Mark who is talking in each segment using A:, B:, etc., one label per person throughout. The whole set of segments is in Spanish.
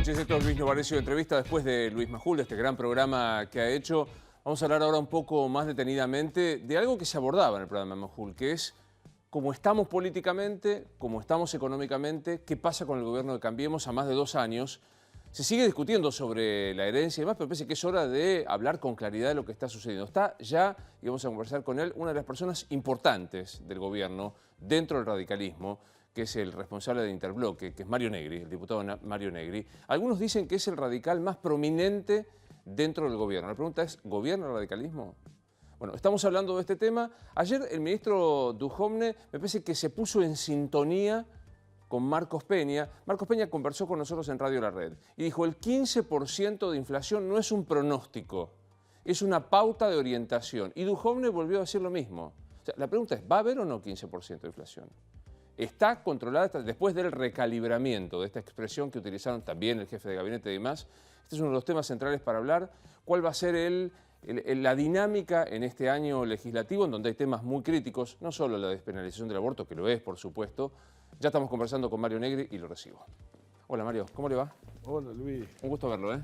A: noches, esto es Luis Novarecio de Entrevista después de Luis Majul, de este gran programa que ha hecho. Vamos a hablar ahora un poco más detenidamente de algo que se abordaba en el programa de Majul, que es cómo estamos políticamente, cómo estamos económicamente, qué pasa con el gobierno de Cambiemos a más de 2 años. Se sigue discutiendo sobre la herencia y demás, pero parece que es hora de hablar con claridad de lo que está sucediendo. Está ya, y vamos a conversar con él, una de las personas importantes del gobierno dentro del radicalismo, que es el responsable de Interbloque, que es Mario Negri, el diputado Mario Negri. Algunos dicen que es el radical más prominente dentro del gobierno. La pregunta es, ¿gobierna el radicalismo? Bueno, estamos hablando de este tema. Ayer el ministro Duhovne me parece que se puso en sintonía con Marcos Peña. Marcos Peña conversó con nosotros en Radio La Red y dijo, el 15% de inflación no es un pronóstico, es una pauta de orientación. Y Duhovne volvió a decir lo mismo. O sea, la pregunta es, ¿va a haber o no 15% de inflación? Está controlada después del recalibramiento de esta expresión que utilizaron también el jefe de gabinete y demás. Este es uno de los temas centrales para hablar. ¿Cuál va a ser la dinámica en este año legislativo, en donde hay temas muy críticos, no solo la despenalización del aborto, que lo es, por supuesto? Ya estamos conversando con Mario Negri y lo recibo. Hola Mario, ¿cómo le va?
B: Hola Luis.
A: Un gusto verlo, ¿eh?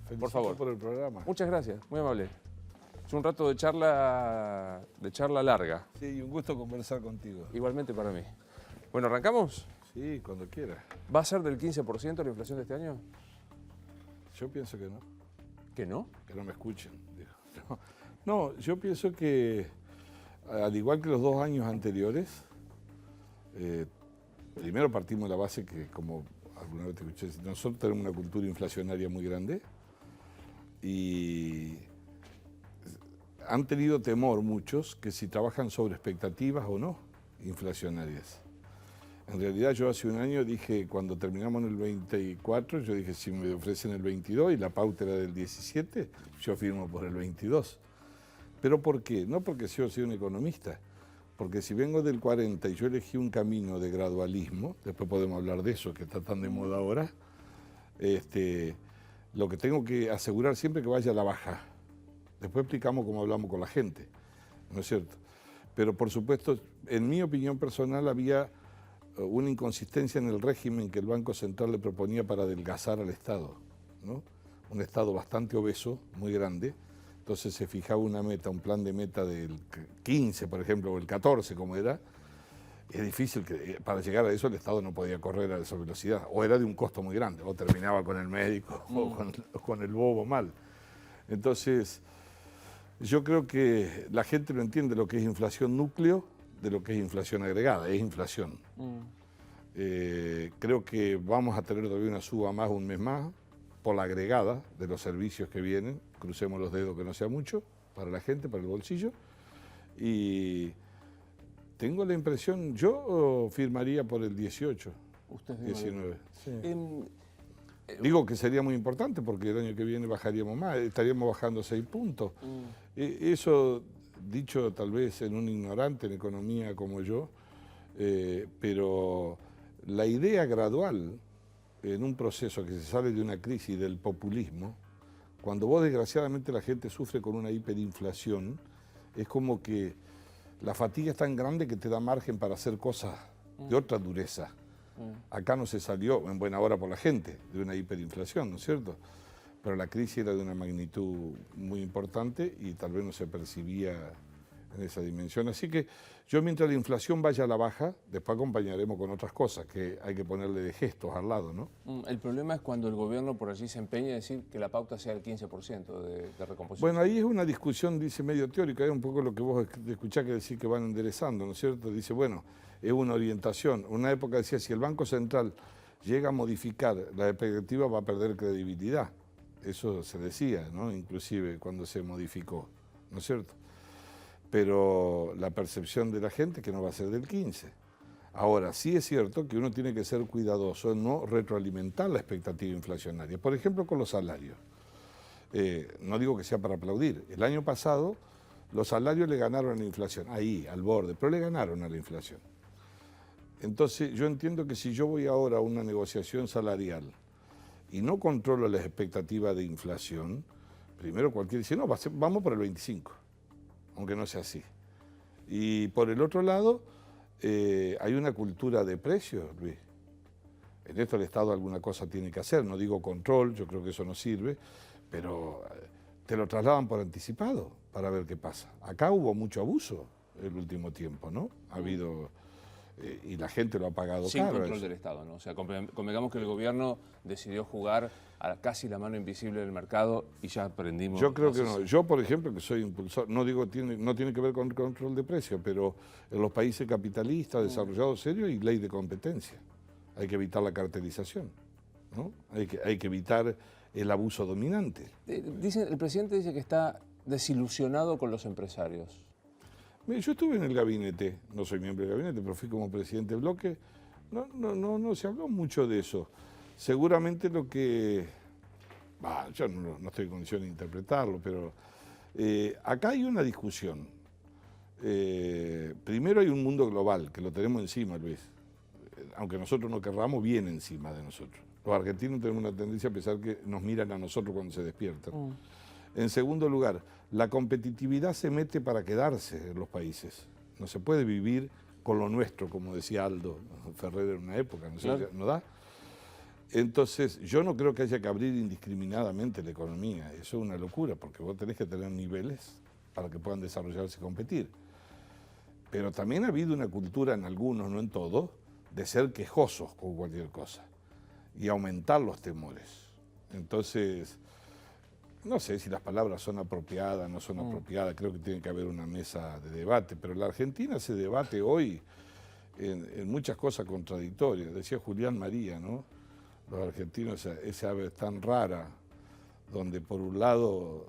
B: Felicito
A: por favor.
B: por el programa.
A: Muchas gracias, muy amable. Es un rato de charla larga.
B: Sí, y un gusto conversar contigo.
A: Igualmente para mí. Bueno, ¿arrancamos?
B: Sí, cuando quieras.
A: ¿Va a ser del 15% la inflación de este año?
B: Yo pienso que no.
A: ¿Que no?
B: Que no me escuchen. Digo. No, yo pienso que, al igual que los 2 años anteriores, primero partimos de la base que, como alguna vez te escuché, nosotros tenemos una cultura inflacionaria muy grande y han tenido temor muchos que si trabajan sobre expectativas o no inflacionarias. En realidad yo hace un año dije, cuando terminamos en el 24, yo dije, si me ofrecen el 22 y la pauta era del 17, yo firmo por el 22. ¿Pero por qué? No porque yo soy un economista, porque si vengo del 40 y yo elegí un camino de gradualismo, después podemos hablar de eso, que está tan de moda ahora, lo que tengo que asegurar siempre es que vaya a la baja. Después explicamos cómo hablamos con la gente, ¿no es cierto? Pero por supuesto, en mi opinión personal había una inconsistencia en el régimen que el Banco Central le proponía para adelgazar al Estado, ¿no? Un Estado bastante obeso, muy grande, entonces se fijaba una meta, un plan de meta del 15, por ejemplo, o el 14, como era. Es difícil que para llegar a eso el Estado no podía correr a esa velocidad, o era de un costo muy grande, o terminaba con el médico, o con el bobo mal. Entonces, yo creo que la gente no entiende lo que es inflación núcleo de lo que es inflación agregada, es inflación. Creo que vamos a tener todavía una suba más, un mes más, por la agregada de los servicios que vienen, crucemos los dedos que no sea mucho, para la gente, para el bolsillo, y tengo la impresión, yo firmaría por el 18,
A: Usted
B: 19. Sí.
A: Digo
B: que sería muy importante porque el año que viene bajaríamos más, estaríamos bajando 6 puntos. Eso, dicho tal vez en un ignorante en economía como yo, pero la idea gradual en un proceso que se sale de una crisis del populismo, cuando vos desgraciadamente la gente sufre con una hiperinflación, es como que la fatiga es tan grande que te da margen para hacer cosas de otra dureza. Acá no se salió, en buena hora por la gente, de una hiperinflación, ¿no es cierto? Pero la crisis era de una magnitud muy importante y tal vez no se percibía en esa dimensión. Así que yo, mientras la inflación vaya a la baja, después acompañaremos con otras cosas que hay que ponerle de gestos al lado, ¿no?
A: El problema es cuando el gobierno por allí se empeña en decir que la pauta sea el 15% de recomposición.
B: Bueno, ahí es una discusión, dice, medio teórica, es un poco lo que vos escuchás que decir que van enderezando, ¿no es cierto? Dice, bueno, es una orientación. Una época decía, si el Banco Central llega a modificar la expectativa va a perder credibilidad. Eso se decía, ¿no? Inclusive cuando se modificó, ¿no es cierto? Pero la percepción de la gente es que no va a ser del 15. Ahora, sí es cierto que uno tiene que ser cuidadoso en no retroalimentar la expectativa inflacionaria. Por ejemplo, con los salarios. No digo que sea para aplaudir. El año pasado los salarios le ganaron a la inflación, ahí, al borde, pero le ganaron a la inflación. Entonces, yo entiendo que si yo voy ahora a una negociación salarial y no controlo las expectativas de inflación, primero cualquiera dice, no, vamos por el 25. Aunque no sea así. Y por el otro lado, hay una cultura de precios, Luis. En esto el Estado alguna cosa tiene que hacer, no digo control, yo creo que eso no sirve, pero te lo trasladan por anticipado para ver qué pasa. Acá hubo mucho abuso el último tiempo, ¿no? Ha habido, y la gente lo ha pagado
A: Sin
B: caro.
A: control del Estado, ¿no? O sea, convengamos que el gobierno decidió jugar a casi la mano invisible del mercado y ya aprendimos.
B: Yo creo que no. Yo, por ejemplo, que soy impulsor, no digo no tiene que ver con control de precios, pero en los países capitalistas desarrollados serios hay ley de competencia. Hay que evitar la cartelización, ¿no? Hay que evitar el abuso dominante.
A: El presidente dice que está desilusionado con los empresarios.
B: Mire, yo estuve en el gabinete, no soy miembro del gabinete, pero fui como presidente del bloque. No se habló mucho de eso. Seguramente lo que... yo no estoy en condición de interpretarlo, pero acá hay una discusión. Primero hay un mundo global, que lo tenemos encima, Luis. Aunque nosotros no querramos, viene encima de nosotros. Los argentinos tenemos una tendencia a pensar que nos miran a nosotros cuando se despiertan. En segundo lugar, la competitividad se mete para quedarse en los países. No se puede vivir con lo nuestro, como decía Aldo Ferrer en una época, ¿no da? Entonces, yo no creo que haya que abrir indiscriminadamente la economía. Eso es una locura, porque vos tenés que tener niveles para que puedan desarrollarse y competir. Pero también ha habido una cultura en algunos, no en todos, de ser quejosos con cualquier cosa y aumentar los temores. Entonces, no sé si las palabras son apropiadas, no son apropiadas, creo que tiene que haber una mesa de debate, pero en la Argentina se debate hoy en muchas cosas contradictorias. Decía Julián María, ¿no? Los argentinos, esa ave tan rara, donde por un lado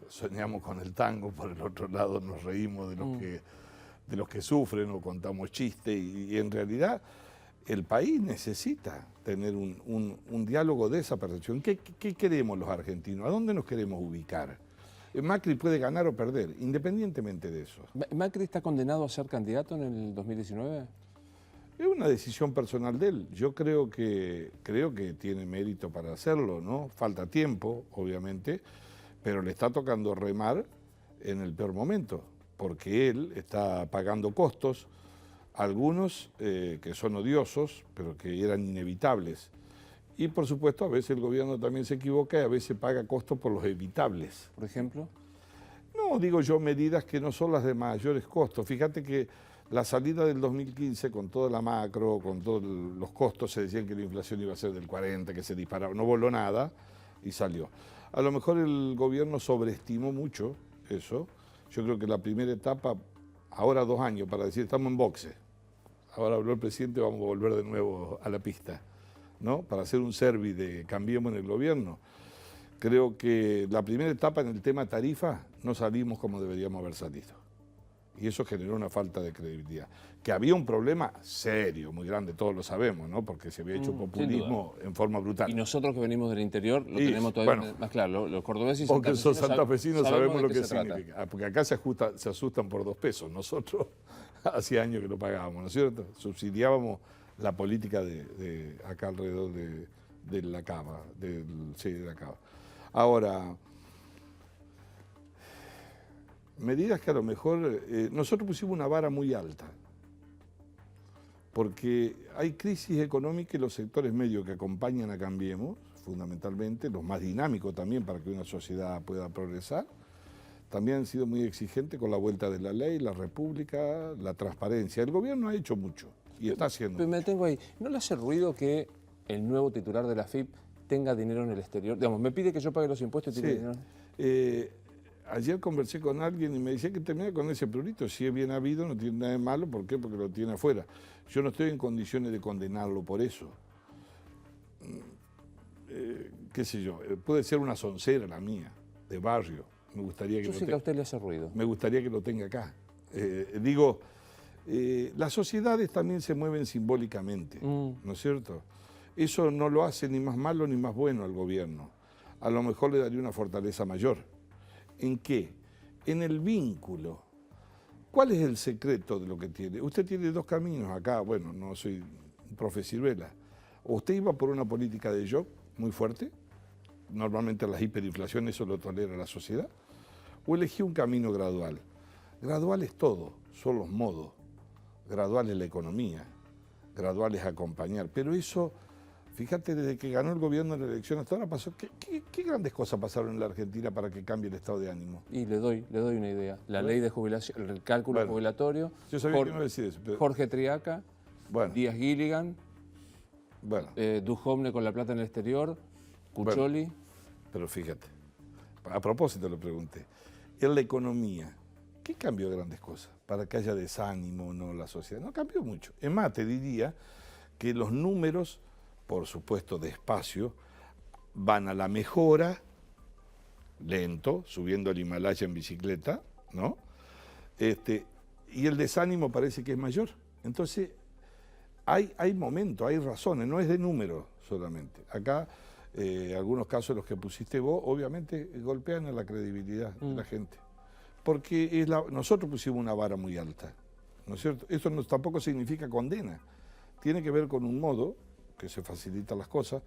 B: soñamos con el tango, por el otro lado nos reímos de los que sufren o contamos chistes, y en realidad el país necesita tener un diálogo de esa percepción. ¿Qué queremos los argentinos? ¿A dónde nos queremos ubicar? Macri puede ganar o perder, independientemente de eso.
A: ¿Macri está condenado a ser candidato en el 2019?
B: Es una decisión personal de él. Yo creo que tiene mérito para hacerlo, ¿no? Falta tiempo, obviamente, pero le está tocando remar en el peor momento, porque él está pagando costos, algunos que son odiosos, pero que eran inevitables. Y por supuesto, a veces el gobierno también se equivoca y a veces paga costos por los evitables.
A: ¿Por ejemplo?
B: No, digo yo, medidas que no son las de mayores costos. Fíjate que la salida del 2015, con toda la macro, con todos los costos, se decían que la inflación iba a ser del 40, que se disparaba, no voló nada y salió. A lo mejor el gobierno sobreestimó mucho eso. Yo creo que la primera etapa, ahora 2 años, para decir, estamos en boxe. Ahora habló el presidente, vamos a volver de nuevo a la pista, ¿no? Para hacer un service de cambiemos en el gobierno. Creo que la primera etapa en el tema tarifa no salimos como deberíamos haber salido. Y eso generó una falta de credibilidad. Que había un problema serio, muy grande, todos lo sabemos, ¿no? Porque se había hecho populismo en forma brutal.
A: Y nosotros que venimos del interior lo tenemos todavía más claro. Los cordobeses y
B: santafesinos sabemos lo que significa. Porque acá se asustan por 2 pesos. Nosotros hace años que lo pagábamos, ¿no es cierto? Subsidiábamos la política de acá alrededor de la cava, de la cava. Ahora, medidas que a lo mejor... nosotros pusimos una vara muy alta, porque hay crisis económica y los sectores medios que acompañan a Cambiemos, fundamentalmente, los más dinámicos también para que una sociedad pueda progresar, también han sido muy exigentes con la vuelta de la ley, la república, la transparencia. El gobierno ha hecho mucho y está haciendo mucho.
A: Me detengo ahí. ¿No le hace ruido que el nuevo titular de la AFIP tenga dinero en el exterior? Digamos, me pide que yo pague los impuestos y tiene dinero.
B: Ayer conversé con alguien y me decía que termina con ese prurito. Si es bien habido, no tiene nada de malo. ¿Por qué? Porque lo tiene afuera. Yo no estoy en condiciones de condenarlo por eso. Qué sé yo, puede ser una soncera la mía, de barrio. Me gustaría que
A: yo sé que a usted le hace ruido.
B: Me gustaría que lo tenga acá. Las sociedades también se mueven simbólicamente, ¿no es cierto? Eso no lo hace ni más malo ni más bueno al gobierno. A lo mejor le daría una fortaleza mayor. ¿En qué? En el vínculo. ¿Cuál es el secreto de lo que tiene? Usted tiene 2 caminos acá. Bueno, no soy un profe Ciruela. O usted iba por una política de shock muy fuerte. Normalmente las hiperinflaciones eso lo tolera la sociedad. O elegí un camino gradual. Gradual es todo, son los modos. Gradual es la economía. Gradual es acompañar. Pero eso Fíjate, desde que ganó el gobierno en la elección hasta ahora pasó, ¿qué grandes cosas pasaron en la Argentina para que cambie el estado de ánimo?
A: Y le doy una idea. La ley de jubilación, el cálculo jubilatorio.
B: Yo sabía que no iba a decir eso. Pero,
A: Jorge Triaca, Díaz Gilligan, Duhovne con la plata en el exterior, Cuccioli.
B: Pero fíjate, a propósito lo pregunté, en la economía, ¿qué cambió grandes cosas para que haya desánimo en la sociedad? No cambió mucho. Es más, te diría que los números, por supuesto despacio, van a la mejora, lento, subiendo el Himalaya en bicicleta, ¿no? Y el desánimo parece que es mayor. Entonces, hay momentos, hay razones, no es de números solamente. Acá, algunos casos, los que pusiste vos, obviamente golpean a la credibilidad de la gente. Porque nosotros pusimos una vara muy alta, ¿no es cierto? Eso tampoco significa condena. Tiene que ver con un modo que se facilitan las cosas.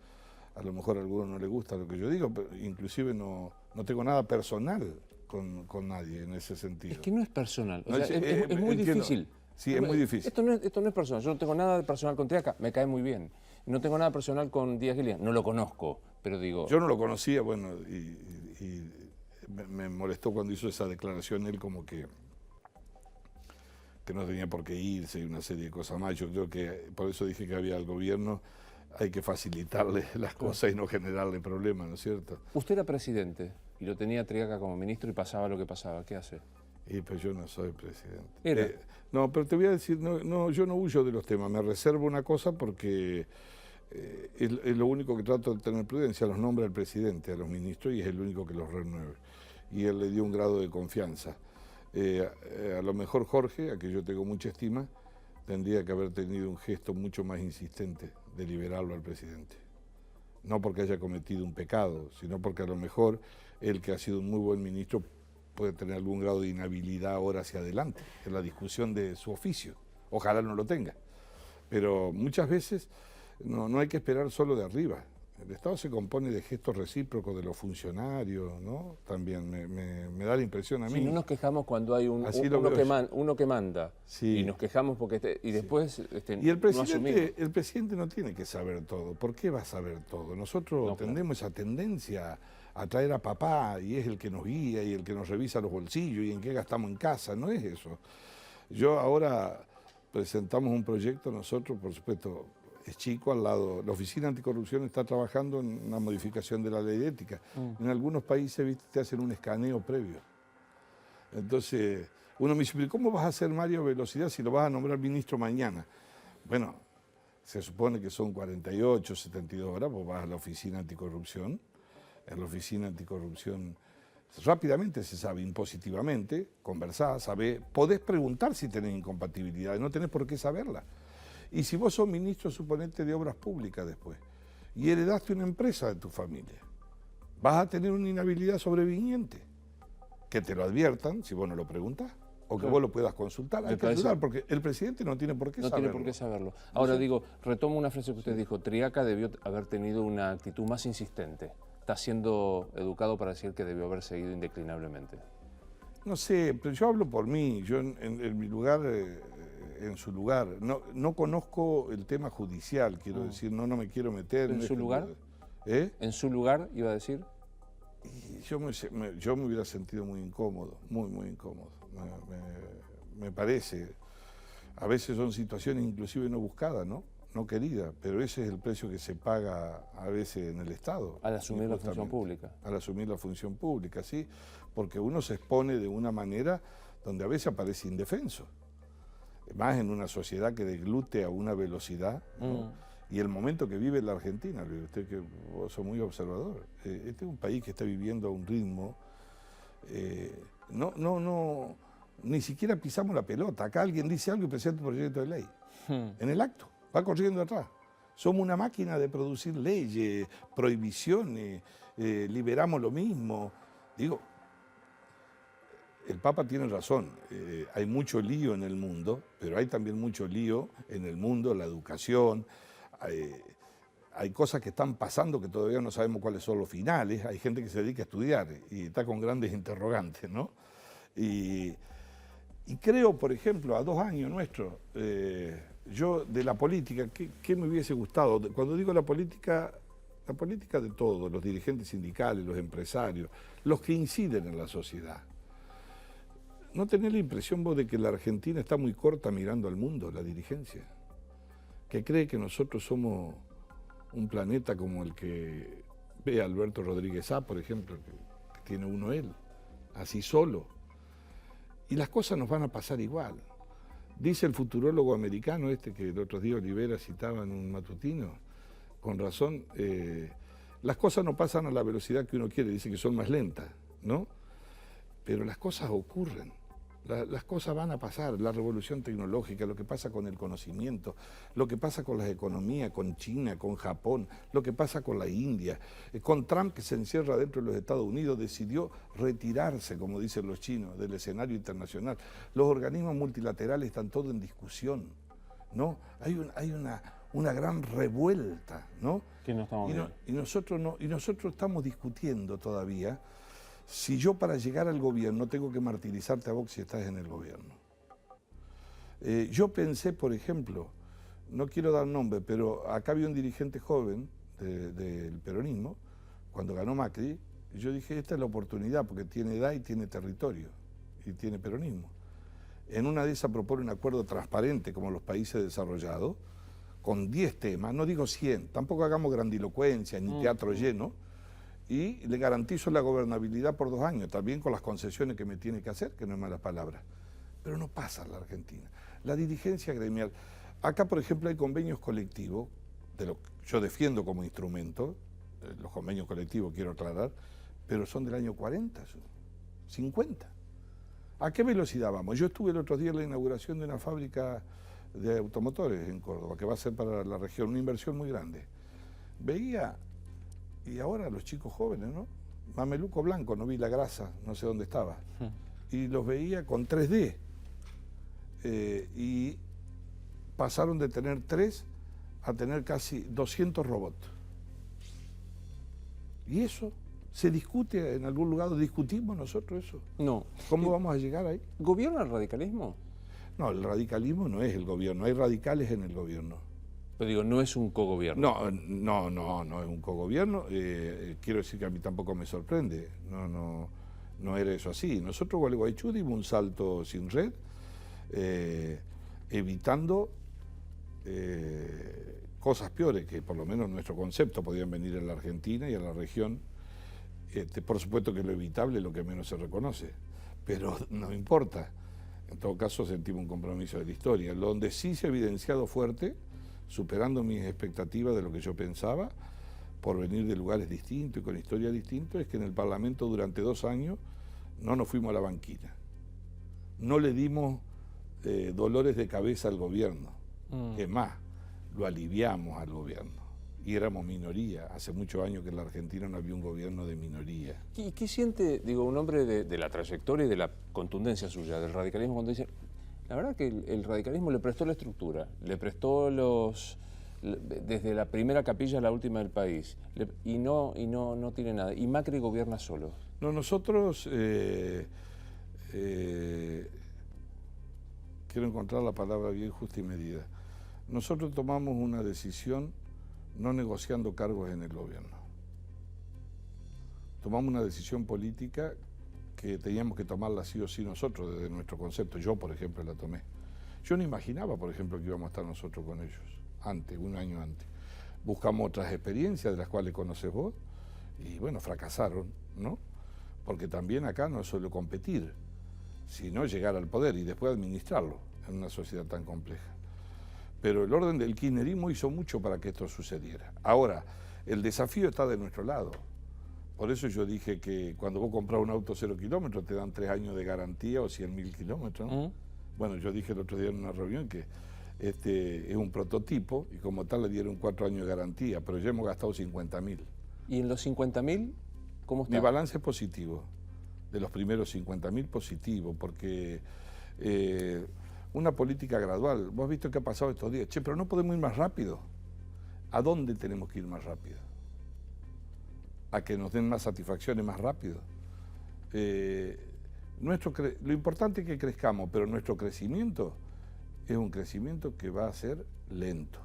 B: A lo mejor a algunos no les gusta lo que yo digo, pero inclusive no tengo nada personal con nadie en ese sentido.
A: Es que no es personal, o sea, es muy difícil.
B: Sí, es muy difícil.
A: Esto no es personal, yo no tengo nada de personal con Triaca, me cae muy bien. No tengo nada personal con Díaz Gilligan, no lo conozco, pero digo...
B: Yo no lo conocía, bueno, y me molestó cuando hizo esa declaración él como que no tenía por qué irse y una serie de cosas más. Yo creo que, por eso dije que había al gobierno, hay que facilitarle las cosas y no generarle problemas, ¿no es cierto?
A: Usted era presidente y lo tenía Triaca como ministro y pasaba lo que pasaba, ¿qué hace?
B: Y pues yo no soy presidente.
A: Era.
B: No, pero te voy a decir, yo no huyo de los temas, me reservo una cosa porque es lo único que trato de tener prudencia, los nombra el presidente a los ministros y es el único que los renueve. Y él le dio un grado de confianza. A lo mejor Jorge, a que yo tengo mucha estima, tendría que haber tenido un gesto mucho más insistente de liberarlo al presidente. No porque haya cometido un pecado, sino porque a lo mejor él, que ha sido un muy buen ministro, puede tener algún grado de inhabilidad ahora hacia adelante, en la discusión de su oficio. Ojalá no lo tenga. Pero muchas veces no hay que esperar solo de arriba. El Estado se compone de gestos recíprocos de los funcionarios, ¿no? También me da la impresión a mí.
A: Sí, no nos quejamos cuando hay uno que manda,
B: sí.
A: Y nos quejamos porque y después
B: y el presidente,
A: no asumimos.
B: El presidente no tiene que saber todo. ¿Por qué va a saber todo? Nosotros tenemos esa tendencia a traer a papá y es el que nos guía y el que nos revisa los bolsillos y en qué gastamos en casa. No es eso. Yo ahora presentamos un proyecto, nosotros, por supuesto, es chico al lado. La Oficina Anticorrupción está trabajando en una modificación de la ley de ética. En algunos países, viste, te hacen un escaneo previo. Entonces, uno me dice, pero ¿cómo vas a hacer Mario Velocidad si lo vas a nombrar ministro mañana? Bueno, se supone que son 48, 72 horas, pues vas a la Oficina Anticorrupción. En la Oficina Anticorrupción rápidamente se sabe, impositivamente, conversás, sabés, podés preguntar si tenés incompatibilidades, no tenés por qué saberla. Y si vos sos ministro, suponete, de Obras Públicas después, y heredaste una empresa de tu familia, vas a tener una inhabilidad sobreviniente. Que te lo adviertan si vos no lo preguntás, o que vos lo puedas consultar. Hay que ayudar, porque el presidente no tiene por qué saberlo.
A: No tiene por qué saberlo. Ahora digo, retomo una frase que usted dijo, Triaca debió haber tenido una actitud más insistente. Está siendo educado para decir que debió haber seguido indeclinablemente.
B: No sé, pero yo hablo por mí, yo en mi lugar... en su lugar. No conozco el tema judicial, quiero decir, no me quiero meter.
A: ¿En su lugar? ¿En su lugar, iba a decir?
B: Y yo me hubiera sentido muy incómodo, muy incómodo. Me parece. A veces son situaciones inclusive no buscadas, ¿no? No queridas, pero ese es el precio que se paga a veces en el Estado.
A: Al asumir la función pública.
B: Al asumir la función pública, sí, porque uno se expone de una manera donde a veces aparece indefenso. Más en una sociedad que deglute a una velocidad, ¿no? Y el momento que vive la Argentina, usted que vos sos muy observador, este es un país que está viviendo a un ritmo, ni siquiera pisamos la pelota. Acá alguien dice algo y presenta un proyecto de ley, en el acto, va corriendo atrás. Somos una máquina de producir leyes, prohibiciones, liberamos lo mismo. Digo, el Papa tiene razón, hay mucho lío en el mundo, pero hay también mucho lío en el mundo, la educación, hay cosas que están pasando que todavía no sabemos cuáles son los finales, hay gente que se dedica a estudiar y está con grandes interrogantes, ¿no? Y creo, por ejemplo, a 2 años nuestros, yo de la política, ¿qué me hubiese gustado? Cuando digo la política de todos, los dirigentes sindicales, los empresarios, los que inciden en la sociedad. ¿No tenés la impresión vos de que la Argentina está muy corta mirando al mundo, la dirigencia? Que cree que nosotros somos un planeta como el que ve Alberto Rodríguez Sá, por ejemplo, que tiene uno él, así solo. Y las cosas nos van a pasar igual. Dice el futurólogo americano que el otro día Olivera citaba en un matutino, con razón, las cosas no pasan a la velocidad que uno quiere, dice que son más lentas, ¿no? Pero las cosas ocurren, las cosas van a pasar, la revolución tecnológica, lo que pasa con el conocimiento, lo que pasa con las economías, con China, con Japón, lo que pasa con la India, con Trump que se encierra dentro de los Estados Unidos, decidió retirarse, como dicen los chinos, del escenario internacional. Los organismos multilaterales están todos en discusión, ¿no? Hay una gran revuelta, ¿no?
A: Que no estamos bien.
B: Y nosotros estamos discutiendo todavía si yo para llegar al gobierno tengo que martirizarte a vos si estás en el gobierno. Yo pensé, por ejemplo, no quiero dar nombre, pero acá había un dirigente joven del peronismo, cuando ganó Macri, y yo dije, esta es la oportunidad, porque tiene edad y tiene territorio, y tiene peronismo. En una de esas propone un acuerdo transparente, como los países desarrollados, con 10 temas, no digo 100, tampoco hagamos grandilocuencia ni teatro lleno, y le garantizo la gobernabilidad por 2 años, también con las concesiones que me tiene que hacer, que no es malas palabras. Pero no pasa en la Argentina. La dirigencia gremial, acá por ejemplo hay convenios colectivos, de lo que yo defiendo como instrumento, los convenios colectivos quiero aclarar, pero son del año 40, 50. ¿A qué velocidad vamos? Yo estuve el otro día en la inauguración de una fábrica de automotores en Córdoba, que va a ser para la región una inversión muy grande. Veía, y ahora los chicos jóvenes, ¿no? Mameluco blanco, no vi la grasa, no sé dónde estaba. Y los veía con 3D. Y pasaron de tener 3 a tener casi 200 robots. ¿Y eso se discute en algún lugar? ¿Discutimos nosotros eso?
A: No.
B: ¿Cómo vamos a llegar ahí?
A: ¿Gobierna el radicalismo?
B: No, el radicalismo no es el gobierno, hay radicales en el gobierno.
A: Pero digo, no es un cogobierno.
B: No es un cogobierno. Quiero decir que a mí tampoco me sorprende. No era eso así. Nosotros, Gualeguaychú, dimos un salto sin red, evitando cosas peores que por lo menos nuestro concepto podían venir en la Argentina y en la región. Por supuesto que lo evitable es lo que menos se reconoce, pero no importa. En todo caso sentimos un compromiso de la historia. Donde sí se ha evidenciado fuerte, superando mis expectativas de lo que yo pensaba, por venir de lugares distintos y con historias distintas, es que en el Parlamento durante 2 años no nos fuimos a la banquina. No le dimos dolores de cabeza al gobierno. Es más, lo aliviamos al gobierno. Y éramos minoría. Hace muchos años que en la Argentina no había un gobierno de minoría.
A: ¿Y qué siente, digo, un hombre de la trayectoria y de la contundencia suya, del radicalismo, cuando dice, la verdad que el radicalismo le prestó la estructura, le prestó desde la primera capilla a la última del país, y no tiene nada, y Macri gobierna solo?
B: No, nosotros, quiero encontrar la palabra bien justa y medida, nosotros tomamos una decisión no negociando cargos en el gobierno. Tomamos una decisión política que teníamos que tomarla sí o sí nosotros, desde nuestro concepto. Yo, por ejemplo, la tomé. Yo no imaginaba, por ejemplo, que íbamos a estar nosotros con ellos, un año antes. Buscamos otras experiencias, de las cuales conoces vos, y bueno, fracasaron, ¿no? Porque también acá no es solo competir, sino llegar al poder y después administrarlo en una sociedad tan compleja. Pero el orden del kirchnerismo hizo mucho para que esto sucediera. Ahora, el desafío está de nuestro lado. Por eso yo dije que cuando vos compras un auto 0 kilómetros te dan 3 años de garantía o 100.000 kilómetros, ¿no? Bueno, yo dije el otro día en una reunión que es un prototipo y como tal le dieron 4 años de garantía, pero ya hemos gastado 50.000.
A: ¿Y en los 50.000 cómo está?
B: Mi balance es positivo, de los primeros 50.000 positivo, porque una política gradual, vos has visto qué ha pasado estos días, che, pero no podemos ir más rápido. ¿A dónde tenemos que ir más rápido? A que nos den más satisfacciones más rápido. Lo importante es que crezcamos, pero nuestro crecimiento es un crecimiento que va a ser lento.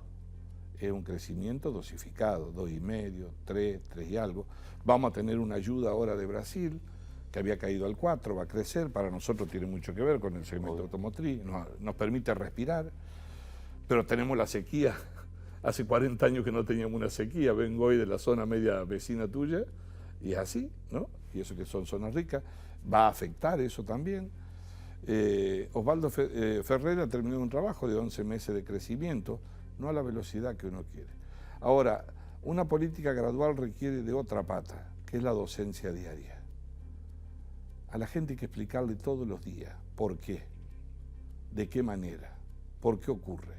B: Es un crecimiento dosificado, 2,5, 3 y algo. Vamos a tener una ayuda ahora de Brasil, que había caído al 4, va a crecer. Para nosotros tiene mucho que ver con el segmento automotriz, nos permite respirar, pero tenemos la sequía. Hace 40 años que no teníamos una sequía, vengo hoy de la zona media vecina tuya, y es así, ¿no? Y eso que son zonas ricas, va a afectar eso también. Osvaldo Ferreira terminó un trabajo de 11 meses de crecimiento, no a la velocidad que uno quiere. Ahora, una política gradual requiere de otra pata, que es la docencia diaria. A la gente hay que explicarle todos los días por qué, de qué manera, por qué ocurre.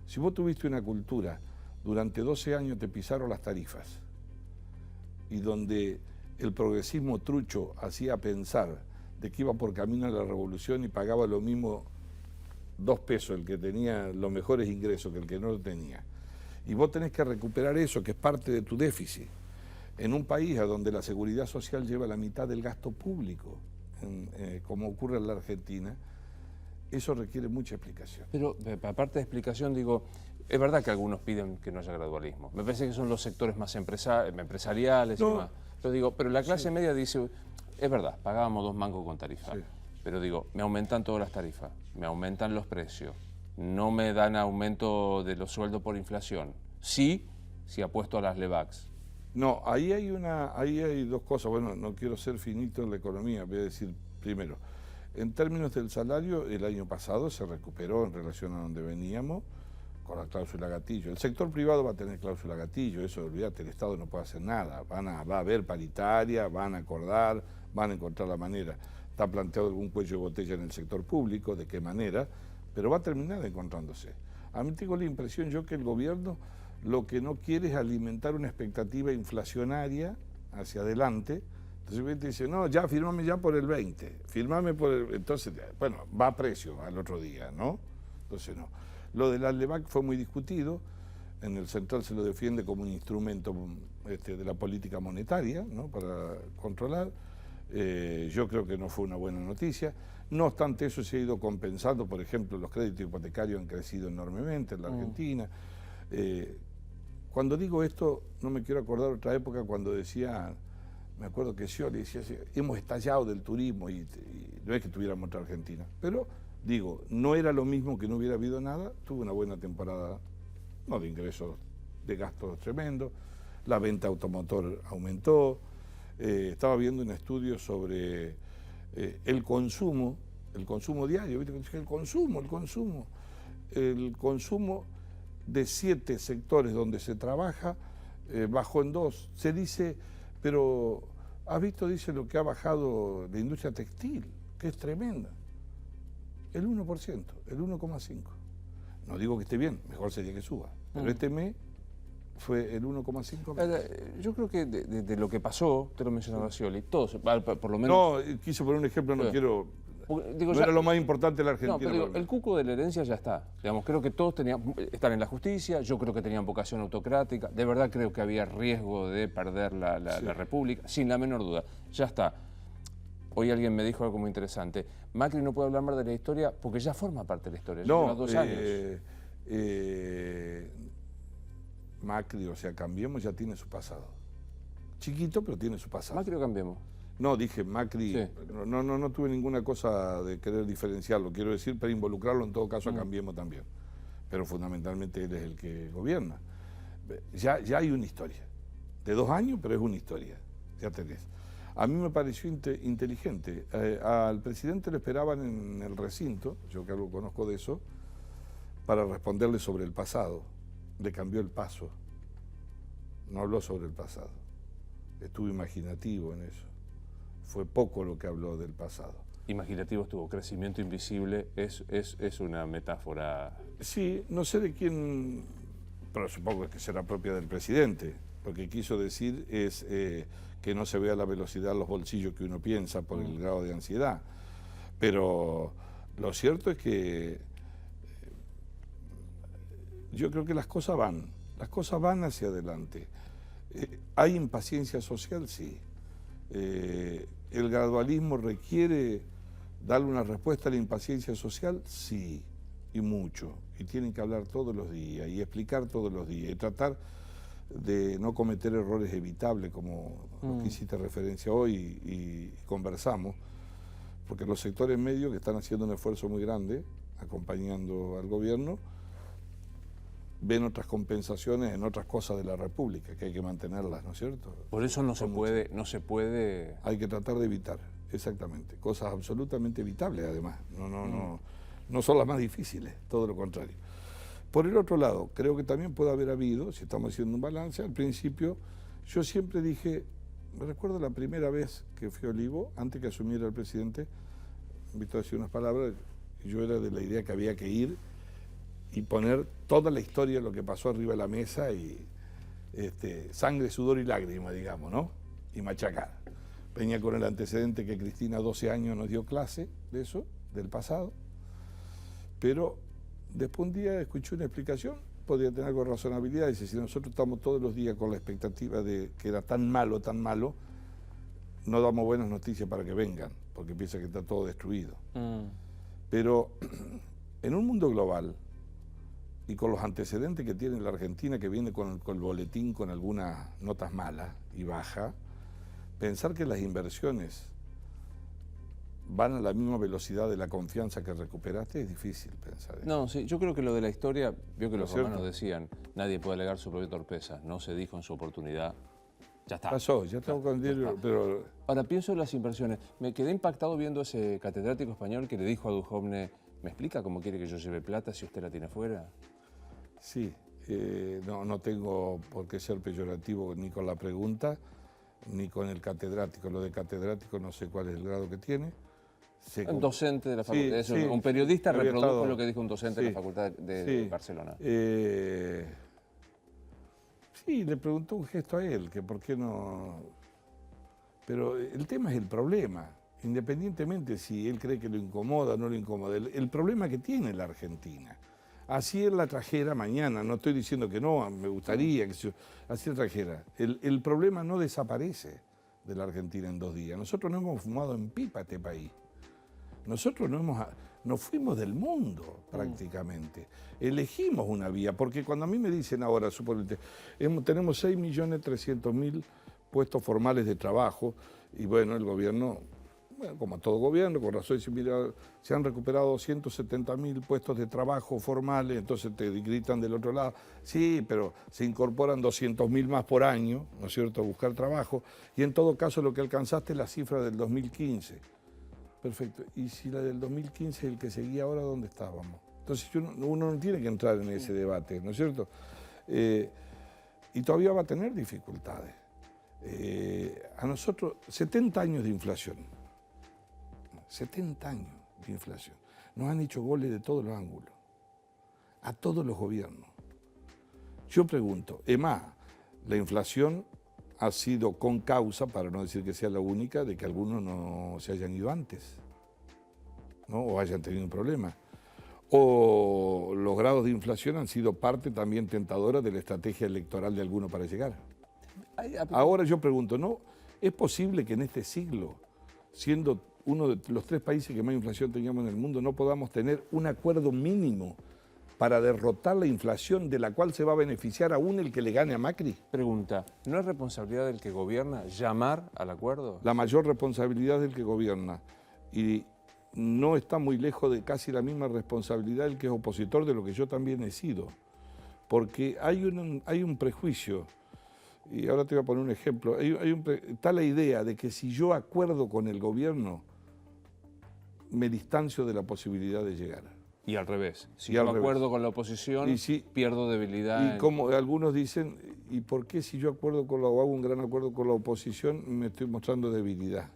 B: Si vos tuviste una cultura, durante 12 años te pisaron las tarifas, y donde el progresismo trucho hacía pensar de que iba por camino a la revolución y pagaba lo mismo 2 pesos el que tenía los mejores ingresos que el que no lo tenía. Y vos tenés que recuperar eso, que es parte de tu déficit. En un país a donde la seguridad social lleva la mitad del gasto público, como ocurre en la Argentina, eso requiere mucha explicación.
A: Pero aparte de explicación, digo, es verdad que algunos piden que no haya gradualismo. Me parece que son los sectores más empresariales y más. Pero la clase media dice, es verdad, pagábamos 2 mangos con tarifa. Sí. Pero digo, me aumentan todas las tarifas, me aumentan los precios, no me dan aumento de los sueldos por inflación. Sí, si apuesto a las LEVACs.
B: No, ahí hay 2 cosas. Bueno, no quiero ser finito en la economía, voy a decir primero. En términos del salario, el año pasado se recuperó en relación a donde veníamos con la cláusula gatillo. El sector privado va a tener cláusula gatillo, eso olvídate, el Estado no puede hacer nada. Va a haber paritaria, van a acordar, van a encontrar la manera. Está planteado algún cuello de botella en el sector público, de qué manera, pero va a terminar encontrándose. A mí tengo la impresión yo que el gobierno lo que no quiere es alimentar una expectativa inflacionaria hacia adelante. Entonces te dice, no, ya, firmame ya por el 20, firmame por el... Entonces, bueno, va a precio al otro día, ¿no? Entonces no. Lo de la LEVAC fue muy discutido, en el Central se lo defiende como un instrumento de la política monetaria, ¿no? Para controlar. Yo creo que no fue una buena noticia. No obstante eso se ha ido compensando, por ejemplo, los créditos hipotecarios han crecido enormemente en la Argentina. Cuando digo esto, no me quiero acordar otra época cuando decía, me acuerdo que Scioli decía, hemos estallado del turismo y no es que tuviéramos otra Argentina, pero digo, no era lo mismo que no hubiera habido nada, tuvo una buena temporada, no de ingresos, de gastos tremendos, la venta automotor aumentó, estaba viendo un estudio sobre el consumo diario, ¿viste? El consumo de 7 sectores donde se trabaja bajó en 2. Se dice, pero ¿has visto? Dice lo que ha bajado la industria textil, que es tremenda. El 1%, el 1,5%. No digo que esté bien, mejor sería que suba. Pero este mes fue el 1,5%.
A: Yo creo que de lo que pasó, te lo mencionaba Scioli, todos, por lo menos...
B: No, quise poner un ejemplo, no quiero... Digo, no era lo más importante de la Argentina.
A: No, pero digo, el cuco de la herencia ya está. Digamos, creo que todos están en la justicia, yo creo que tenían vocación autocrática, de verdad creo que había riesgo de perder la República, sin la menor duda. Ya está. Hoy alguien me dijo algo muy interesante. Macri no puede hablar más de la historia porque ya forma parte de la historia. Ya lleva 2 años.
B: Macri, o sea, Cambiemos ya tiene su pasado. Chiquito, pero tiene su pasado.
A: ¿Macri o Cambiemos?
B: No, dije Macri, sí. No tuve ninguna cosa de querer diferenciarlo, quiero decir, para involucrarlo en todo caso a Cambiemos también. Pero fundamentalmente él es el que gobierna. Ya hay una historia, de 2 años, pero es una historia, ya tenés. A mí me pareció inteligente. Al presidente le esperaban en el recinto, yo que algo conozco de eso, para responderle sobre el pasado. Le cambió el paso, no habló sobre el pasado. Estuvo imaginativo en eso. Fue poco lo que habló del pasado.
A: Imaginativo estuvo, crecimiento invisible, es una metáfora...
B: Sí, no sé de quién, pero supongo que será propia del presidente. Lo que quiso decir es que no se vea la velocidad en los bolsillos que uno piensa por el grado de ansiedad. Pero lo cierto es que yo creo que las cosas van hacia adelante. ¿Hay impaciencia social? Sí. ¿El gradualismo requiere darle una respuesta a la impaciencia social? Sí. y mucho, y tienen que hablar todos los días y explicar todos los días y tratar de no cometer errores evitables como lo que hiciste referencia hoy y conversamos, porque los sectores medios que están haciendo un esfuerzo muy grande acompañando al gobierno ven otras compensaciones en otras cosas de la República que hay que mantenerlas, ¿no es cierto?
A: Por eso no se puede...
B: Hay que tratar de evitar, exactamente, cosas absolutamente evitables además, no son las más difíciles, todo lo contrario. Por el otro lado, creo que también puede haber habido, si estamos haciendo un balance, al principio yo siempre dije, me recuerdo la primera vez que fui a Olivo, antes que asumiera el presidente, me invitó a decir unas palabras, y yo era de la idea que había que ir y poner toda la historia de lo que pasó arriba de la mesa y sangre, sudor y lágrimas, digamos, ¿no? Y machacar. Venía con el antecedente que Cristina 12 años nos dio clase de eso, del pasado, pero después un día escuché una explicación, podría tener algo de razonabilidad, dice, si nosotros estamos todos los días con la expectativa de que era tan malo, no damos buenas noticias para que vengan, porque piensa que está todo destruido. Pero en un mundo global, y con los antecedentes que tiene la Argentina, que viene con el boletín con algunas notas malas y bajas, pensar que las inversiones van a la misma velocidad de la confianza que recuperaste es difícil pensar eso.
A: No, sí, yo creo que lo de la historia, vio que los romanos decían, nadie puede alegar su propia torpeza, no se dijo en su oportunidad, ya está.
B: Pasó, ya estamos con el pero...
A: Ahora, pienso en las inversiones. Me quedé impactado viendo ese catedrático español que le dijo a Duhovne, ¿me explica cómo quiere que yo lleve plata si usted la tiene fuera?
B: Sí, no tengo por qué ser peyorativo ni con la pregunta, ni con el catedrático. Lo de catedrático no sé cuál es el grado que tiene.
A: Un docente de la facultad,
B: sí,
A: un periodista reprodujo
B: estado,
A: lo que dijo un docente de la facultad de Barcelona.
B: Sí, le preguntó un gesto a él, que por qué no... Pero el tema es el problema, independientemente si él cree que lo incomoda o no lo incomoda. El problema que tiene la Argentina. Así él la trajera mañana, no estoy diciendo que no, me gustaría, así la trajera. El problema no desaparece de la Argentina en 2 días. Nosotros no hemos fumado en pipa este país. Nosotros nos fuimos del mundo prácticamente. Elegimos una vía, porque cuando a mí me dicen ahora, suponete, tenemos 6.300.000 puestos formales de trabajo, y bueno, el gobierno, bueno, como todo gobierno, con razón, se han recuperado 270.000 puestos de trabajo formales, entonces te gritan del otro lado, sí, pero se incorporan 200.000 más por año, ¿no es cierto?, a buscar trabajo, y en todo caso lo que alcanzaste es la cifra del 2015. Perfecto, y si la del 2015 es el que seguía ahora, ¿dónde estábamos? Entonces uno no tiene que entrar en ese debate, ¿no es cierto? Y todavía va a tener dificultades. A nosotros, 70 años de inflación. 70 años de inflación. Nos han hecho goles de todos los ángulos, a todos los gobiernos. Yo pregunto, es más, la inflación ha sido con causa, para no decir que sea la única, de que algunos no se hayan ido antes, ¿no? O hayan tenido un problema. O los grados de inflación han sido parte también tentadora de la estrategia electoral de algunos para llegar. Ahora yo pregunto, ¿no? ¿Es posible que en este siglo, siendo uno de los 3 países que más inflación teníamos en el mundo, no podamos tener un acuerdo mínimo para derrotar la inflación de la cual se va a beneficiar aún el que le gane a Macri?
A: Pregunta, ¿no es responsabilidad del que gobierna llamar al acuerdo?
B: La mayor responsabilidad del que gobierna. Y no está muy lejos de casi la misma responsabilidad del que es opositor, de lo que yo también he sido. Porque hay un prejuicio, y ahora te voy a poner un ejemplo, está la idea de que si yo acuerdo con el gobierno, me distancio de la posibilidad de llegar.
A: Y al revés, si yo acuerdo con la oposición, pierdo debilidad.
B: Y como algunos dicen, ¿y por qué si yo acuerdo o hago un gran acuerdo con la oposición, me estoy mostrando debilidad?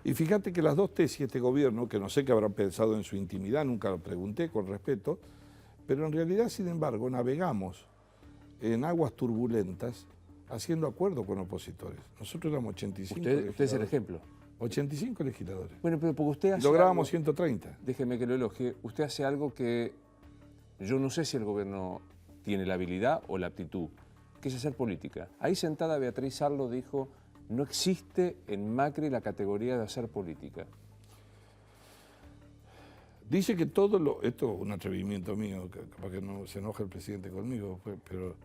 B: Y fíjate que las 2 tesis de este gobierno, que no sé qué habrán pensado en su intimidad, nunca lo pregunté con respeto, pero en realidad, sin embargo, navegamos en aguas turbulentas haciendo acuerdo con opositores. Nosotros éramos 85 legisladores.
A: Usted es el ejemplo.
B: 85 legisladores.
A: Bueno, pero porque usted hace
B: lográbamos
A: algo,
B: 130.
A: Déjeme que lo elogie. Usted hace algo que yo no sé si el gobierno tiene la habilidad o la aptitud, que es hacer política. Ahí sentada Beatriz Arlo dijo, no existe en Macri la categoría de hacer política.
B: Dice que todo lo... Esto es un atrevimiento mío, capaz que no se enoja el presidente conmigo, pero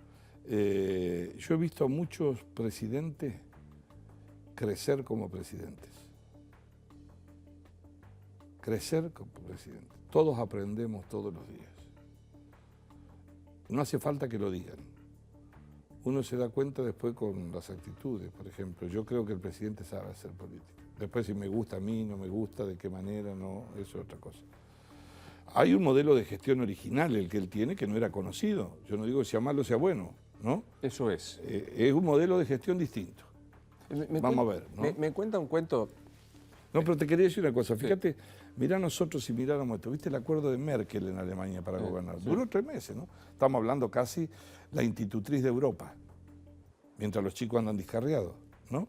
B: yo he visto a muchos presidentes crecer como presidentes. Crecer como presidentes. Todos aprendemos todos los días. No hace falta que lo digan. Uno se da cuenta después con las actitudes, por ejemplo. Yo creo que el presidente sabe hacer política. Después si me gusta a mí, no me gusta, de qué manera, no, eso es otra cosa. Hay un modelo de gestión original, el que él tiene, que no era conocido. Yo no digo que sea malo o sea bueno, ¿no?
A: Eso es.
B: Es un modelo de gestión distinto. Vamos a ver, ¿no?
A: Me cuenta un cuento.
B: No, pero te quería decir una cosa. Fíjate, mirá nosotros si miráramos esto. ¿Viste el acuerdo de Merkel en Alemania para gobernar? Duró 3 meses, ¿no? Estamos hablando casi la institutriz de Europa, mientras los chicos andan descarriados, ¿no?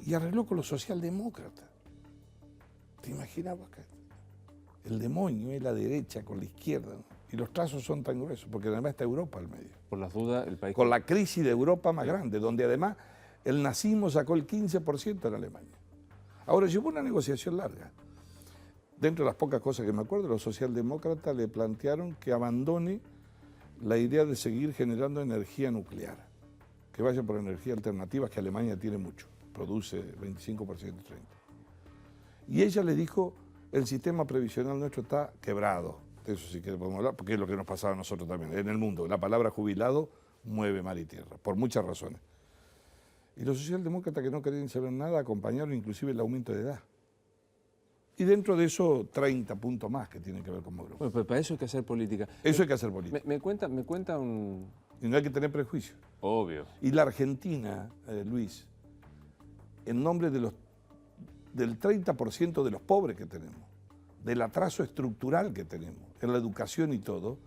B: Y arregló con los socialdemócratas. ¿Te imaginabas que el demonio es la derecha con la izquierda, ¿no? Y los trazos son tan gruesos, porque además está Europa al medio.
A: Por las dudas, el país...
B: Con la crisis de Europa más grande, donde además el nazismo sacó el 15% en Alemania. Ahora, llevó una negociación larga. Dentro de las pocas cosas que me acuerdo, los socialdemócratas le plantearon que abandone la idea de seguir generando energía nuclear, que vaya por energías alternativas, que Alemania tiene mucho, produce 25%, 30%. Y ella le dijo, el sistema previsional nuestro está quebrado. De eso sí que podemos hablar, porque es lo que nos pasaba a nosotros también. En el mundo, la palabra jubilado mueve mar y tierra, por muchas razones. Y los socialdemócratas que no querían saber nada acompañaron inclusive el aumento de edad. Y dentro de eso, 30 puntos más que tienen que ver con Maduro.
A: Bueno, pero para eso hay que hacer política.
B: Eso hay que hacer política.
A: Me cuenta un...
B: Y no hay que tener prejuicios.
A: Obvio.
B: Y la Argentina, Luis, en nombre de del 30% de los pobres que tenemos, del atraso estructural que tenemos, en la educación y todo,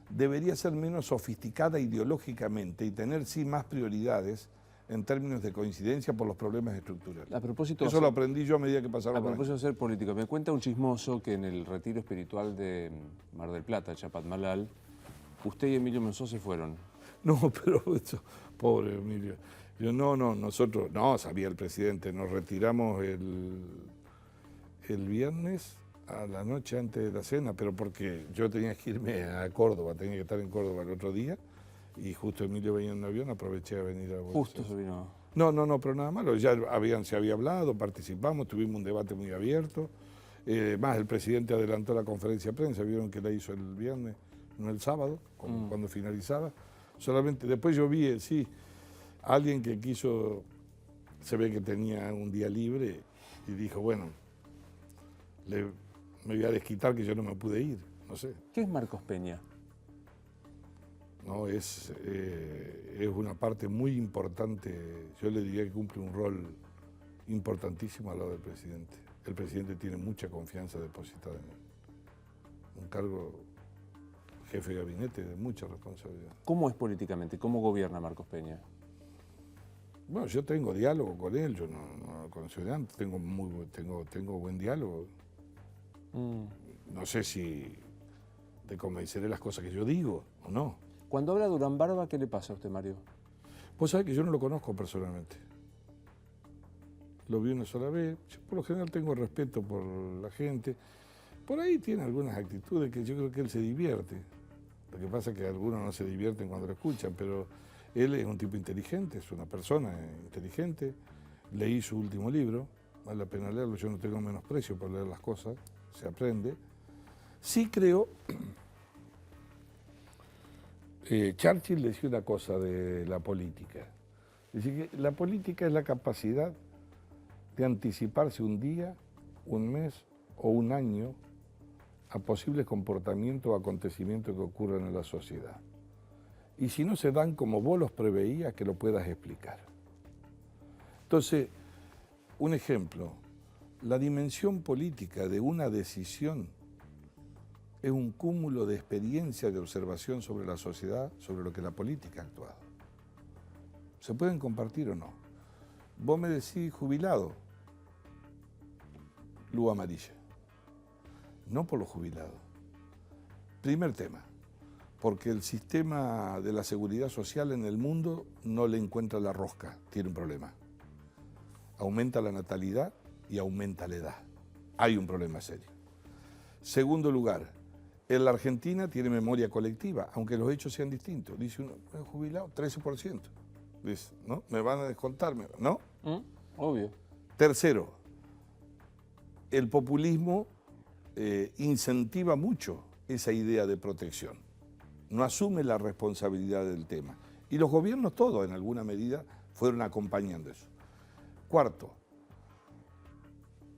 B: debería ser menos sofisticada ideológicamente y tener sí más prioridades en términos de coincidencia por los problemas estructurales.
A: A propósito
B: Eso lo aprendí yo a medida que pasaron los años.
A: A propósito de ser político, me cuenta un chismoso que en el retiro espiritual de Mar del Plata, Chapatmalal, usted y Emilio Monzó se fueron.
B: No, pero eso, pobre Emilio. Yo, nosotros, sabía el presidente, nos retiramos el viernes a la noche antes de la cena, pero porque yo tenía que irme a Córdoba, tenía que estar en Córdoba el otro día, y justo Emilio venía en un avión, aproveché a venir a Buenos Aires.
A: Justo se vino.
B: No, pero nada malo, ya se había hablado, participamos, tuvimos un debate muy abierto, más el presidente adelantó la conferencia de prensa, vieron que la hizo el viernes, no el sábado, cuando finalizaba. Solamente, después yo vi, alguien que quiso, se ve que tenía un día libre y dijo, bueno, me voy a desquitar que yo no me pude ir, no sé.
A: ¿Qué es Marcos Peña?
B: No, es una parte muy importante, yo le diría que cumple un rol importantísimo al lado del presidente. El presidente tiene mucha confianza depositada en él. Un cargo, jefe de gabinete, de mucha responsabilidad.
A: ¿Cómo es políticamente? ¿Cómo gobierna Marcos Peña?
B: Bueno, yo tengo diálogo con él, yo no lo conocí de antes, tengo buen diálogo. No sé si te convenceré las cosas que yo digo o no.
A: Cuando habla Durán Barba, ¿qué le pasa a usted, Mario?
B: Vos sabés que yo no lo conozco personalmente. Lo vi una sola vez. Yo por lo general tengo respeto por la gente. Por ahí tiene algunas actitudes que yo creo que él se divierte. Lo que pasa es que algunos no se divierten cuando lo escuchan, pero él es un tipo inteligente, es una persona inteligente. Leí su último libro, vale la pena leerlo, yo no tengo menosprecio por leer las cosas, se aprende. Sí creo... Churchill decía una cosa de la política. Dice que la política es la capacidad de anticiparse un día, un mes o un año a posibles comportamientos o acontecimientos que ocurran en la sociedad. Y si no se dan como vos los preveías, que lo puedas explicar. Entonces, un ejemplo, la dimensión política de una decisión es un cúmulo de experiencia de observación sobre la sociedad, sobre lo que la política ha actuado. ¿Se pueden compartir o no? Vos me decís jubilado, luz amarilla. No por los jubilados. Primer tema, porque el sistema de la seguridad social en el mundo no le encuentra la rosca, tiene un problema. Aumenta la natalidad y aumenta la edad. hay un problema serio. Segundo lugar, en la Argentina tiene memoria colectiva, aunque los hechos sean distintos. Dice uno, jubilado, 13%. Dice, ¿no? Me van a descontar, ¿no?
A: Obvio.
B: Tercero, el populismo incentiva mucho esa idea de protección. No asume la responsabilidad del tema. Y los gobiernos todos, en alguna medida, fueron acompañando eso. Cuarto,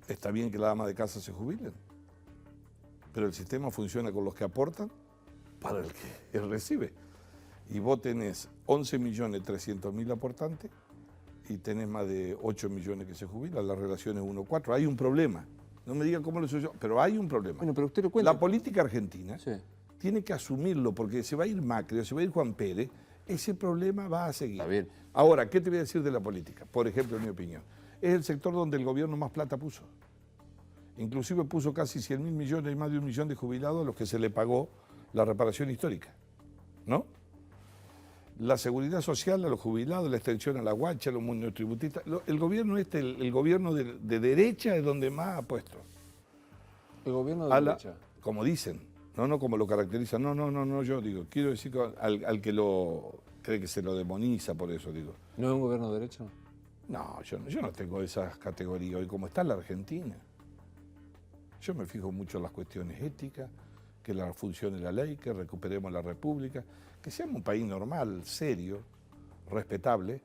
B: está bien que las amas de casa se jubilen, pero el sistema funciona con los que aportan para el que recibe. Y vos tenés 11.300.000 aportantes y tenés más de 8 millones que se jubilan, la relación es 1-4. Hay un problema. No me digan cómo lo soy yo, pero hay un problema.
A: Bueno, pero usted lo cuenta.
B: La política argentina
A: Sí.
B: tiene que asumirlo, porque se va a ir Macri o se va a ir Juan Pérez, ese problema va a seguir.
A: Está bien.
B: Ahora, ¿qué te voy a decir de la política? Por ejemplo, en mi opinión, es el sector donde el gobierno más plata puso. Inclusive puso casi 100.000 millones y más de 1 millón de jubilados a los que se le pagó la reparación histórica, ¿no? La seguridad social a los jubilados, la extensión a la guacha, a los monotributistas. El gobierno el gobierno de derecha es donde más ha puesto.
A: El gobierno de derecha.
B: Como dicen, no como lo caracterizan. No, yo digo, quiero decir al que lo cree que se lo demoniza por eso, digo.
A: ¿No es un gobierno de derecha?
B: No, yo no tengo esas categorías. Hoy como está la Argentina, yo me fijo mucho en las cuestiones éticas, que funcione la ley, que recuperemos la república, que seamos un país normal, serio, respetable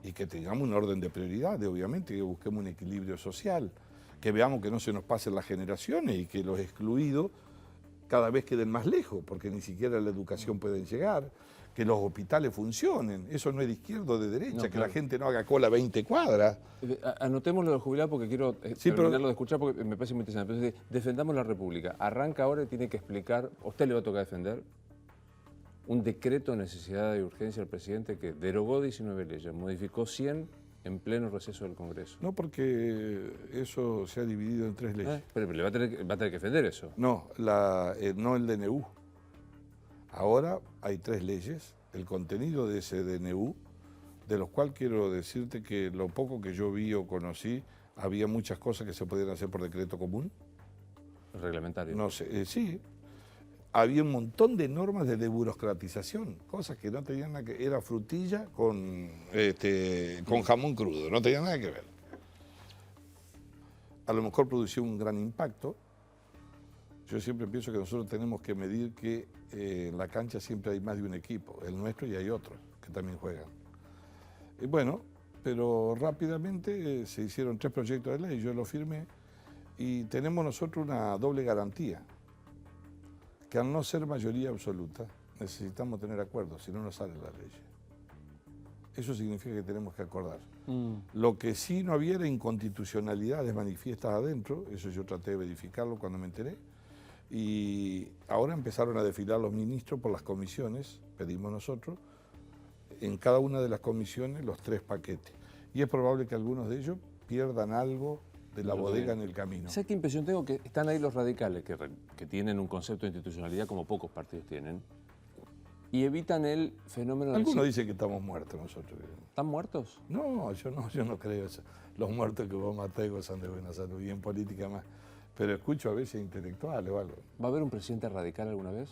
B: y que tengamos un orden de prioridades, obviamente, que busquemos un equilibrio social, que veamos que no se nos pasen las generaciones y que los excluidos cada vez queden más lejos, porque ni siquiera a la educación pueden llegar, que los hospitales funcionen. Eso no es de izquierda o de derecha, que
A: claro.
B: la gente no haga cola 20 cuadras.
A: Anotémoslo de jubilado porque quiero terminarlo de escuchar porque me parece muy interesante. Entonces, defendamos la República. Arranca ahora y tiene que explicar, ¿a usted le va a tocar defender un decreto de necesidad y urgencia al presidente que derogó 19 leyes, modificó 100 en pleno receso del Congreso?
B: No, porque eso se ha dividido en 3 leyes.
A: Pero va a tener que defender eso.
B: No, no el DNU. Ahora hay 3 leyes, el contenido de ese DNU, de los cuales quiero decirte que lo poco que yo vi o conocí, había muchas cosas que se podían hacer por decreto común.
A: Reglamentario.
B: No sé, sí. Había un montón de normas de desburocratización, cosas que no tenían nada que ver. Era frutilla con jamón crudo, no tenía nada que ver. A lo mejor producía un gran impacto. Yo siempre pienso que nosotros tenemos que medir que en la cancha siempre hay más de un equipo, el nuestro y hay otros que también juegan. Y bueno, pero rápidamente se hicieron 3 proyectos de ley, yo los firmé y tenemos nosotros una doble garantía, que al no ser mayoría absoluta necesitamos tener acuerdos, si no nos salen las leyes. Eso significa que tenemos que acordar. Lo que sí no había era inconstitucionalidades manifiestas adentro, eso yo traté de verificarlo cuando me enteré, y ahora empezaron a desfilar los ministros por las comisiones, pedimos nosotros, en cada una de las comisiones los 3 paquetes. Y es probable que algunos de ellos pierdan algo de la bodega en el camino.
A: ¿Sabes qué impresión tengo? Que están ahí los radicales, que tienen un concepto de institucionalidad como pocos partidos tienen, y evitan el fenómeno...
B: Algunos dicen que estamos muertos nosotros.
A: ¿Están muertos?
B: No, yo no creo eso. Los muertos que vos matás gozan de buena salud y en política más. Pero escucho a veces intelectuales o algo.
A: ¿Va a haber un presidente radical alguna vez?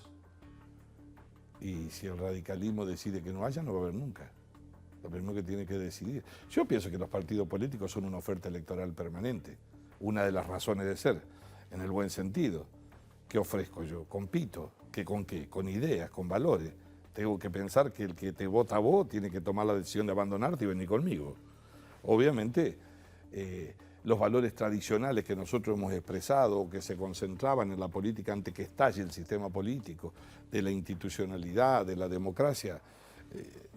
B: Y si el radicalismo decide que no haya, no va a haber nunca. Lo primero que tiene que decidir. Yo pienso que los partidos políticos son una oferta electoral permanente. Una de las razones de ser, en el buen sentido. ¿Qué ofrezco yo? Compito. ¿Con qué? Con ideas, con valores. Tengo que pensar que el que te vota a vos tiene que tomar la decisión de abandonarte y venir conmigo. Obviamente, los valores tradicionales que nosotros hemos expresado, que se concentraban en la política antes que estalle el sistema político, de la institucionalidad, de la democracia,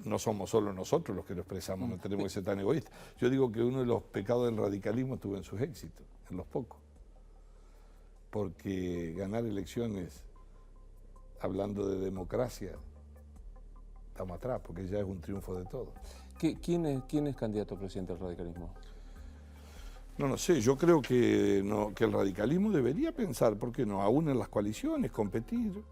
B: no somos solo nosotros los que lo expresamos, no tenemos que ser tan egoístas. Yo digo que uno de los pecados del radicalismo estuvo en sus éxitos, en los pocos. Porque ganar elecciones, hablando de democracia, estamos atrás, porque ya es un triunfo de todos.
A: ¿Quién es candidato a presidente del radicalismo?
B: No sé, yo creo que el radicalismo debería pensar, ¿por qué no? Aún en las coaliciones, competir.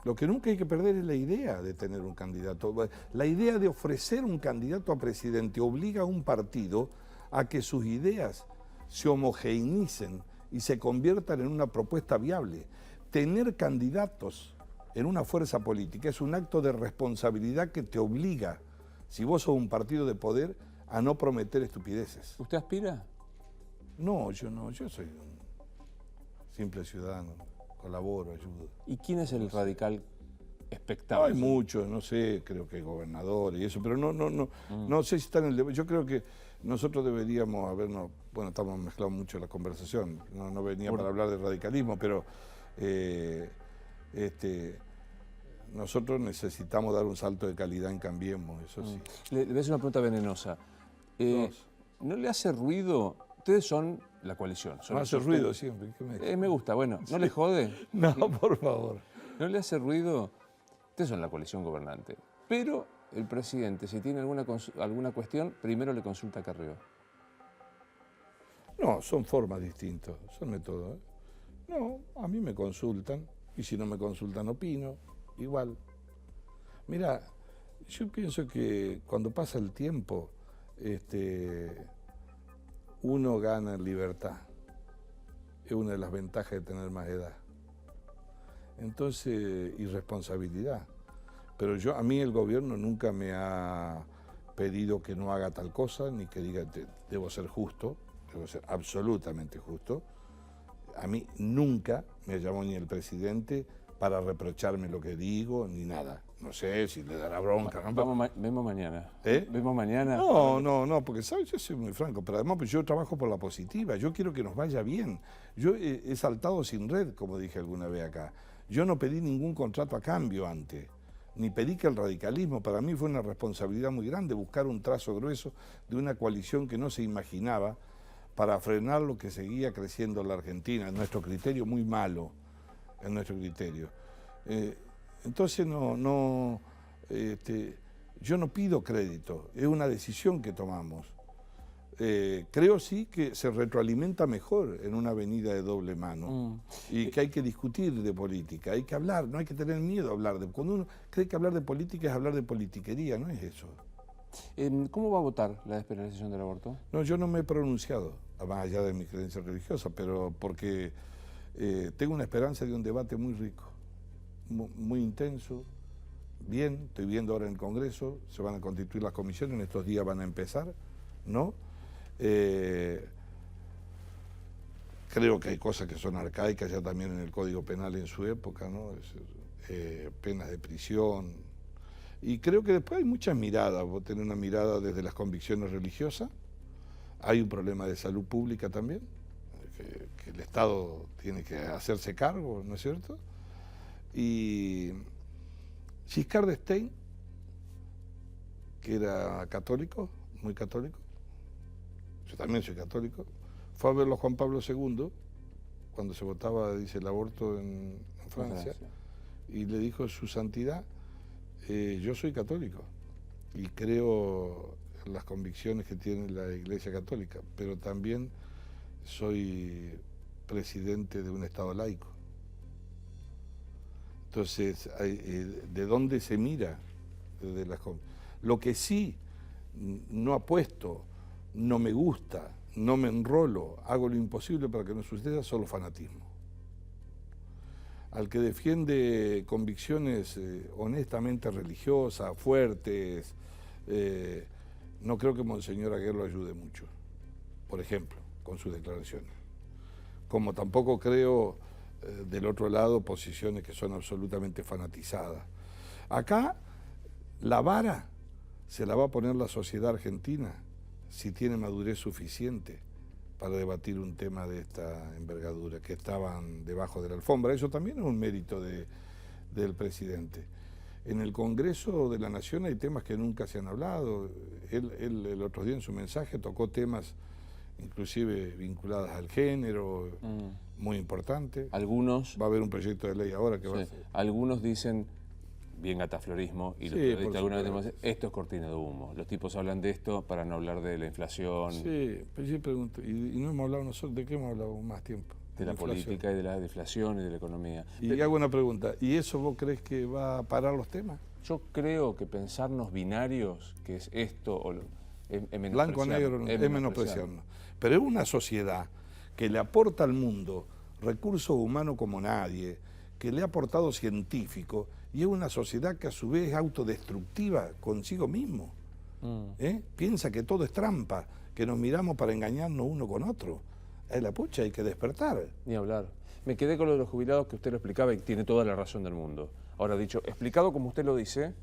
B: Lo que nunca hay que perder es la idea de tener un candidato. La idea de ofrecer un candidato a presidente obliga a un partido a que sus ideas se homogeneicen y se conviertan en una propuesta viable. Tener candidatos en una fuerza política es un acto de responsabilidad que te obliga, si vos sos un partido de poder, a no prometer estupideces.
A: ¿Usted aspira?
B: No, yo soy un simple ciudadano, colaboro, ayudo.
A: ¿Y quién es el radical expectable?
B: Hay muchos, no sé, creo que gobernadores y eso, pero no sé si está en el debate. Yo creo que nosotros deberíamos habernos, bueno, estamos mezclando mucho la conversación, no venía para hablar de radicalismo, pero nosotros necesitamos dar un salto de calidad en Cambiemos, eso sí.
A: Le voy a hacer una pregunta venenosa. ¿No le hace ruido? Ustedes son la coalición.
B: Me hace ruido siempre.
A: Me gusta, bueno, ¿no le jode?
B: No, por favor.
A: ¿No le hace ruido? Ustedes son la coalición gobernante, pero el presidente, si tiene alguna cuestión, primero le consulta a Carrió.
B: No, son formas distintas, son métodos. No, a mí me consultan, y si no me consultan opino, igual. Mira, yo pienso que cuando pasa el tiempo, uno gana en libertad. Es una de las ventajas de tener más edad. Entonces, y responsabilidad. Pero a mí el gobierno nunca me ha pedido que no haga tal cosa, ni que diga, debo ser justo, debo ser absolutamente justo. A mí nunca me llamó ni el presidente para reprocharme lo que digo, ni nada. No sé si le dará bronca.
A: Vemos mañana.
B: ¿Eh?
A: ¿Vemos mañana?
B: No, porque ¿sabes? Yo soy muy franco, pero además pues, yo trabajo por la positiva, yo quiero que nos vaya bien. Yo he saltado sin red, como dije alguna vez acá. Yo no pedí ningún contrato a cambio antes, ni pedí que el radicalismo, para mí fue una responsabilidad muy grande buscar un trazo grueso de una coalición que no se imaginaba para frenar lo que seguía creciendo en la Argentina, en nuestro criterio muy malo, en nuestro criterio. Entonces yo no pido crédito, es una decisión que tomamos. Creo sí que se retroalimenta mejor en una avenida de doble mano y que hay que discutir de política, hay que hablar, no hay que tener miedo a hablar. Cuando uno cree que hablar de política es hablar de politiquería, no es eso.
A: ¿Cómo va a votar la despenalización del aborto?
B: No, yo no me he pronunciado, más allá de mi creencia religiosa, pero porque tengo una esperanza de un debate muy rico, muy intenso, bien, estoy viendo ahora en el Congreso, se van a constituir las comisiones, en estos días van a empezar, ¿no? Creo que hay cosas que son arcaicas ya también en el Código Penal en su época, ¿no? Penas de prisión. Y creo que después hay muchas miradas. Vos tenés una mirada desde las convicciones religiosas. Hay un problema de salud pública también, que el Estado tiene que hacerse cargo, ¿no es cierto? Y Giscard d'Estaing, que era católico, muy católico, yo también soy católico, fue a verlo a Juan Pablo II, cuando se votaba, dice, el aborto en Francia, y le dijo, su santidad, yo soy católico y creo en las convicciones que tiene la Iglesia Católica, pero también soy presidente de un Estado laico. Entonces, ¿de dónde se mira? Lo que sí no apuesto, no me gusta, no me enrolo, hago lo imposible para que no suceda, solo fanatismo. Al que defiende convicciones honestamente religiosas, fuertes, no creo que Monseñor Aguer lo ayude mucho, por ejemplo, con sus declaraciones. Como tampoco creo, del otro lado, posiciones que son absolutamente fanatizadas. Acá, la vara se la va a poner la sociedad argentina si tiene madurez suficiente para debatir un tema de esta envergadura, que estaban debajo de la alfombra. Eso también es un mérito del presidente. En el Congreso de la Nación hay temas que nunca se han hablado. Él el otro día en su mensaje tocó temas inclusive vinculados al género, muy importantes.
A: Algunos...
B: Va a haber un proyecto de ley ahora que va a ser.
A: Algunos dicen, bien gataflorismo, y los periodistas alguna vez dicen, esto es cortina de humo. Los tipos hablan de esto para no hablar de la inflación.
B: Sí, pero yo pregunto, ¿y no hemos hablado nosotros? ¿De qué hemos hablado más tiempo?
A: De la política y de la deflación y de la economía.
B: Y hago una pregunta, ¿y eso vos crees que va a parar los temas?
A: Yo creo que pensarnos binarios, que es esto o es
B: blanco-negro, es menospreciarnos. Pero es una sociedad que le aporta al mundo recursos humanos como nadie, que le ha aportado científicos, y es una sociedad que a su vez es autodestructiva consigo mismo. Piensa que todo es trampa, que nos miramos para engañarnos uno con otro. La pucha, hay que despertar.
A: Ni hablar. Me quedé con lo de los jubilados que usted lo explicaba y tiene toda la razón del mundo. Ahora, dicho, explicado como usted lo dice,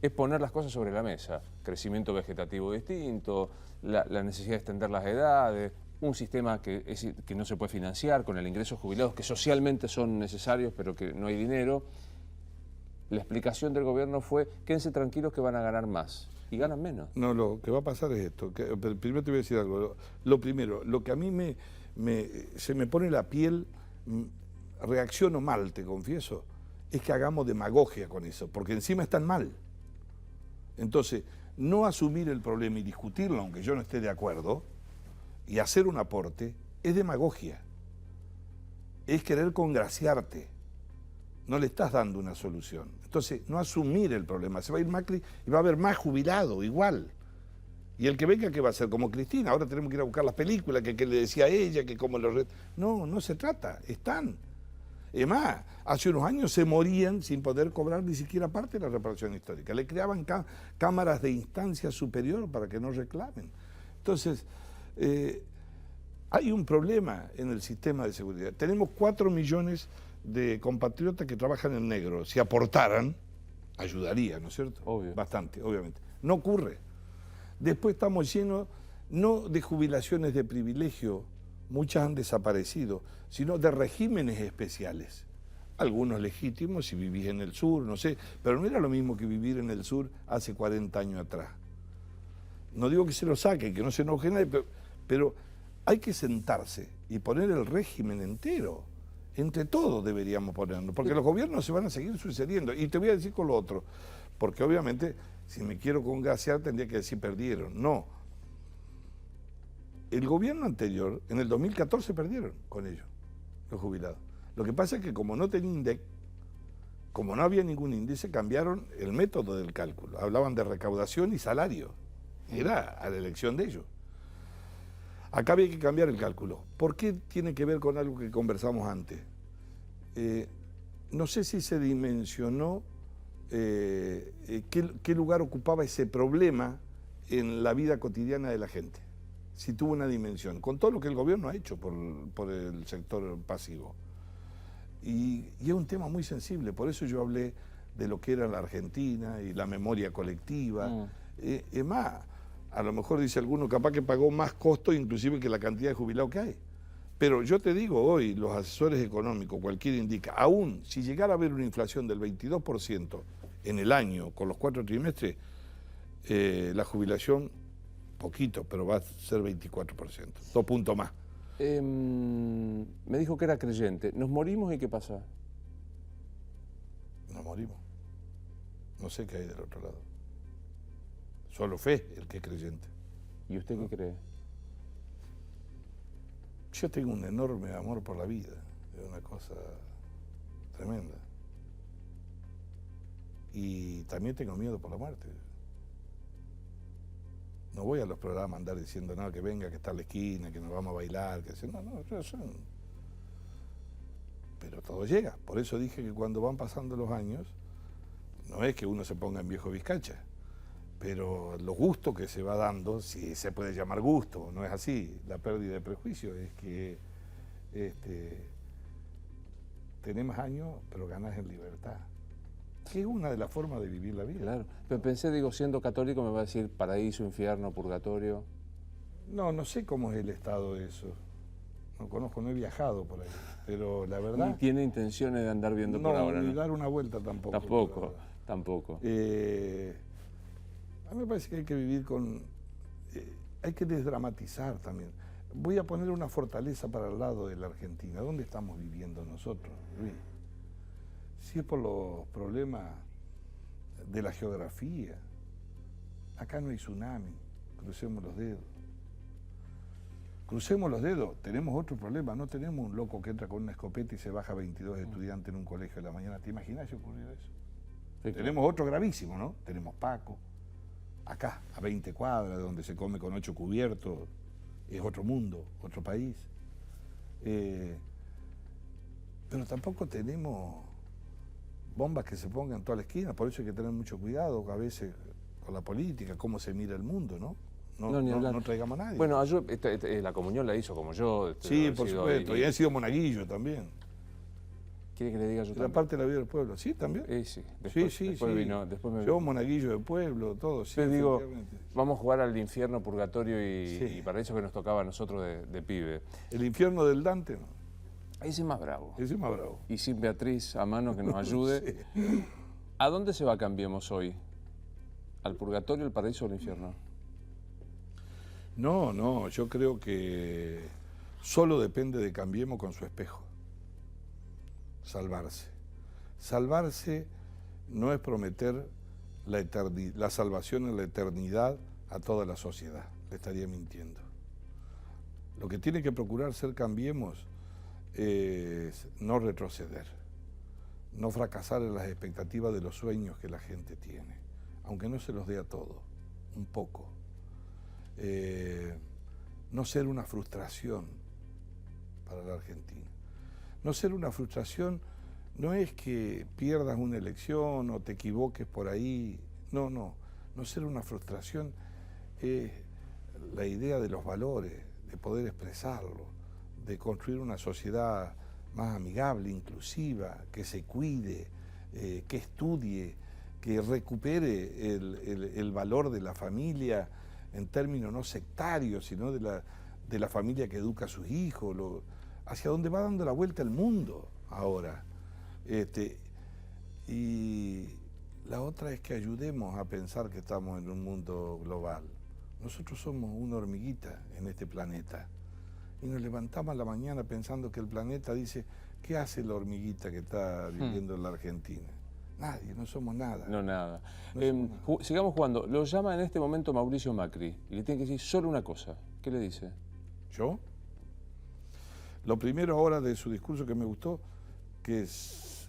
A: es poner las cosas sobre la mesa. Crecimiento vegetativo distinto, la necesidad de extender las edades, un sistema que no se puede financiar con el ingreso de jubilados, que socialmente son necesarios, pero que no hay dinero. La explicación del gobierno fue, quédense tranquilos que van a ganar más. Y ganan menos.
B: No, lo que va a pasar es esto. Primero te voy a decir algo. Lo primero, lo que a mí se me pone la piel, reacciono mal, te confieso, es que hagamos demagogia con eso, porque encima están mal. Entonces, no asumir el problema y discutirlo, aunque yo no esté de acuerdo, y hacer un aporte, es demagogia. Es querer congraciarte. No le estás dando una solución. Entonces, no asumir el problema. Se va a ir Macri y va a haber más jubilado, igual. Y el que venga, ¿qué va a hacer? Como Cristina, ahora tenemos que ir a buscar las películas, que le decía a ella, que como los... No, no se trata, están. Es más, hace unos años se morían sin poder cobrar ni siquiera parte de la reparación histórica. Le creaban cámaras de instancia superior para que no reclamen. Entonces, hay un problema en el sistema de seguridad. Tenemos 4 millones de compatriotas que trabajan en negro. Si aportaran, ayudaría, ¿no es cierto?
A: Obvio.
B: Bastante, obviamente. No ocurre. Después estamos llenos, no de jubilaciones de privilegio, muchas han desaparecido, sino de regímenes especiales. Algunos legítimos, si vivís en el sur, no sé, pero no era lo mismo que vivir en el sur hace 40 años atrás. No digo que se lo saquen, que no se enoje nadie, pero hay que sentarse y poner el régimen entero. Entre todos deberíamos ponernos, porque los gobiernos se van a seguir sucediendo. Y te voy a decir con lo otro, porque obviamente, si me quiero congraciar, tendría que decir perdieron. No. El gobierno anterior, en el 2014, perdieron con ellos, los jubilados. Lo que pasa es que como no tenía INDEC, como no había ningún índice, cambiaron el método del cálculo. Hablaban de recaudación y salario. Era a la elección de ellos. Acá había que cambiar el cálculo. ¿Por qué tiene que ver con algo que conversamos antes? No sé si se dimensionó qué lugar ocupaba ese problema en la vida cotidiana de la gente. Si tuvo una dimensión, con todo lo que el gobierno ha hecho por el sector pasivo. Y es un tema muy sensible, por eso yo hablé de lo que era la Argentina y la memoria colectiva. Es más, a lo mejor dice alguno, capaz que pagó más costo inclusive que la cantidad de jubilados que hay. Pero yo te digo hoy, los asesores económicos, cualquiera indica, aún si llegara a haber una inflación del 22% en el año, con los 4 trimestres, la jubilación, poquito, pero va a ser 24%, 2 puntos más.
A: Me dijo que era creyente. ¿Nos morimos y qué pasa?
B: Nos morimos. No sé qué hay del otro lado. Solo fe el que es creyente.
A: ¿Y usted qué cree?
B: Yo tengo un enorme amor por la vida, es una cosa tremenda. Y también tengo miedo por la muerte. No voy a los programas a andar diciendo, no, que venga, que está a la esquina, que nos vamos a bailar, que no, pero todo llega. Por eso dije que cuando van pasando los años, no es que uno se ponga en viejo Vizcacha, pero los gustos que se va dando, si se puede llamar gusto, no es así, la pérdida de prejuicio, es que tenés más años, pero ganás en libertad. Que es una de las formas de vivir la vida.
A: Claro, pero pensé, digo, siendo católico me va a decir paraíso, infierno, purgatorio.
B: No sé cómo es el estado de eso. No conozco, no he viajado por ahí, pero la verdad...
A: Ni tiene intenciones de andar viendo por ahora,
B: ¿no?
A: Ni
B: dar una vuelta tampoco.
A: Tampoco.
B: A mí me parece que hay que vivir con... hay que desdramatizar también. Voy a poner una fortaleza para el lado de la Argentina. ¿Dónde estamos viviendo nosotros, Luis? Si es por los problemas de la geografía, acá no hay tsunami, crucemos los dedos. Crucemos los dedos, tenemos otro problema, no tenemos un loco que entra con una escopeta y se baja 22 estudiantes en un colegio de la mañana. ¿Te imaginas si ocurrió eso? Sí, tenemos otro gravísimo, ¿no? Tenemos Paco, acá, a 20 cuadras, donde se come con 8 cubiertos, es otro mundo, otro país. Pero tampoco tenemos bombas que se pongan en toda la esquina, por eso hay que tener mucho cuidado a veces con la política, cómo se mira el mundo, ¿no? No traigamos a nadie.
A: Bueno, la comunión la hizo como yo.
B: Sí, por supuesto, y han sido monaguillos también.
A: ¿Quiere que le diga yo también?
B: La parte de la vida del pueblo, ¿sí también?
A: Sí,
B: Después
A: vino.
B: Yo monaguillo del pueblo, todo, sí.
A: Te digo, vamos a jugar al infierno, purgatorio y paraíso que nos tocaba a nosotros de pibe.
B: El infierno del Dante, ¿no?
A: Ese es más bravo.
B: Ese es más bravo.
A: Y sin Beatriz a mano que nos ayude. Sí. ¿A dónde se va Cambiemos hoy? ¿Al purgatorio, al paraíso o al infierno?
B: No, yo creo que solo depende de Cambiemos con su espejo. Salvarse. Salvarse no es prometer la salvación en la eternidad a toda la sociedad. Le estaría mintiendo. Lo que tiene que procurar ser Cambiemos es no retroceder, no fracasar en las expectativas de los sueños que la gente tiene, aunque no se los dé a todo, un poco. No ser una frustración para la Argentina. No ser una frustración no es que pierdas una elección o te equivoques por ahí, no ser una frustración es la idea de los valores, de poder expresarlo, de construir una sociedad más amigable, inclusiva, que se cuide, que estudie, que recupere el valor de la familia en términos no sectarios, sino de la familia que educa a sus hijos, hacia donde va dando la vuelta el mundo ahora. Y la otra es que ayudemos a pensar que estamos en un mundo global. Nosotros somos una hormiguita en este planeta. Y nos levantamos a la mañana pensando que el planeta dice, ¿qué hace la hormiguita que está viviendo en la Argentina? Nadie, no somos nada.
A: No, nada. Sigamos jugando. Lo llama en este momento Mauricio Macri y le tiene que decir solo una cosa. ¿Qué le dice?
B: ¿Yo? Lo primero ahora de su discurso que me gustó, que es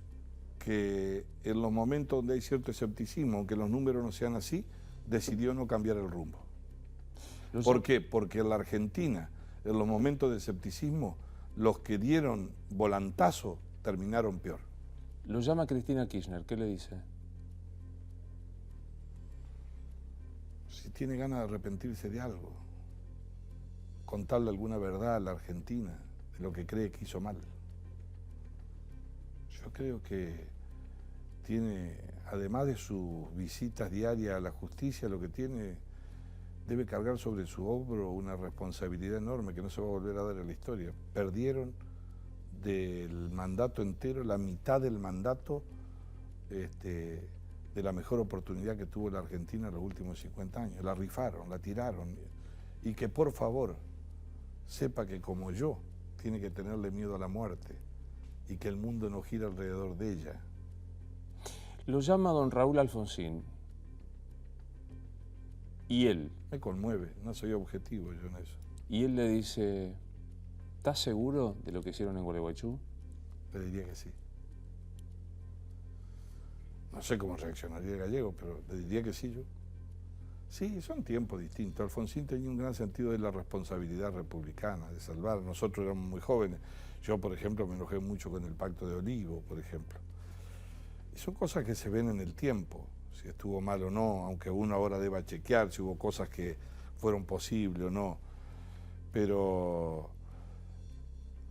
B: que en los momentos donde hay cierto escepticismo, aunque los números no sean así, decidió no cambiar el rumbo. ¿Por qué? Porque en la Argentina, en los momentos de escepticismo, los que dieron volantazo terminaron peor.
A: Lo llama Cristina Kirchner, ¿qué le dice?
B: Si tiene ganas de arrepentirse de algo, contarle alguna verdad a la Argentina, de lo que cree que hizo mal. Yo creo que tiene, además de sus visitas diarias a la justicia, lo que tiene, debe cargar sobre su hombro una responsabilidad enorme que no se va a volver a dar en la historia. Perdieron del mandato entero, la mitad del mandato de la mejor oportunidad que tuvo la Argentina en los últimos 50 años. La rifaron, la tiraron. Y que por favor sepa que como yo tiene que tenerle miedo a la muerte y que el mundo no gira alrededor de ella.
A: Lo llama don Raúl Alfonsín. Y él.
B: Me conmueve, no soy objetivo yo en eso.
A: Y él le dice, ¿estás seguro de lo que hicieron en Gualeguaychú?
B: Le diría que sí. No sé cómo reaccionaría el gallego, pero le diría que sí yo. Sí, son tiempos distintos. Alfonsín tenía un gran sentido de la responsabilidad republicana, de salvar. Nosotros éramos muy jóvenes. Yo, por ejemplo, me enojé mucho con el Pacto de Olivo, por ejemplo. Y son cosas que se ven en el tiempo, si estuvo mal o no, aunque uno ahora deba chequear si hubo cosas que fueron posibles o no. Pero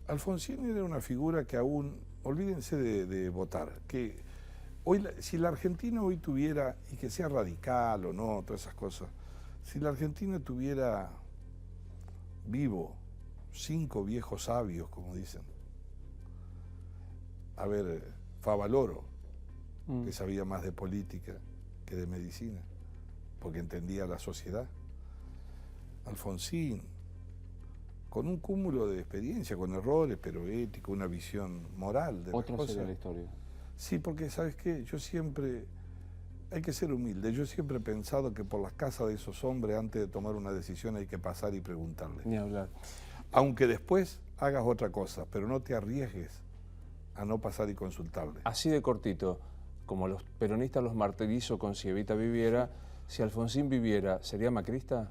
B: Alfonsín era una figura que aún, olvídense de votar, que hoy, si la Argentina hoy tuviera, y que sea radical o no, todas esas cosas, si la Argentina tuviera vivo 5 viejos sabios, como dicen, a ver, Favaloro, que sabía más de política que de medicina, porque entendía la sociedad, Alfonsín, con un cúmulo de experiencia, con errores, pero ético, una visión moral de las cosas.
A: Otra sería la historia.
B: Sí, porque ¿sabes qué? Yo siempre, hay que ser humilde, yo siempre he pensado que por las casas de esos hombres, antes de tomar una decisión, hay que pasar y preguntarles.
A: Ni hablar.
B: Aunque después hagas otra cosa, pero no te arriesgues a no pasar y consultarle.
A: Así de cortito, como los peronistas los martirizó con si Evita viviera, si Alfonsín viviera, ¿sería macrista?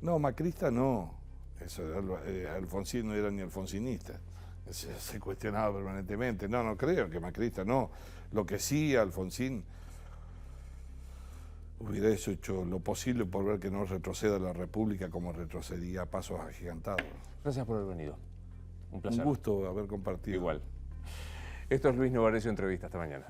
B: No, macrista no. Eso, Alfonsín no era ni alfonsinista. Se cuestionaba permanentemente. No creo que macrista, no. Lo que sí, Alfonsín hubiera hecho lo posible por ver que no retroceda la República como retrocedía a pasos agigantados.
A: Gracias por haber venido. Un placer.
B: Un gusto haber compartido.
A: Igual. Esto es Luis Novarecio Entrevista. Hasta mañana.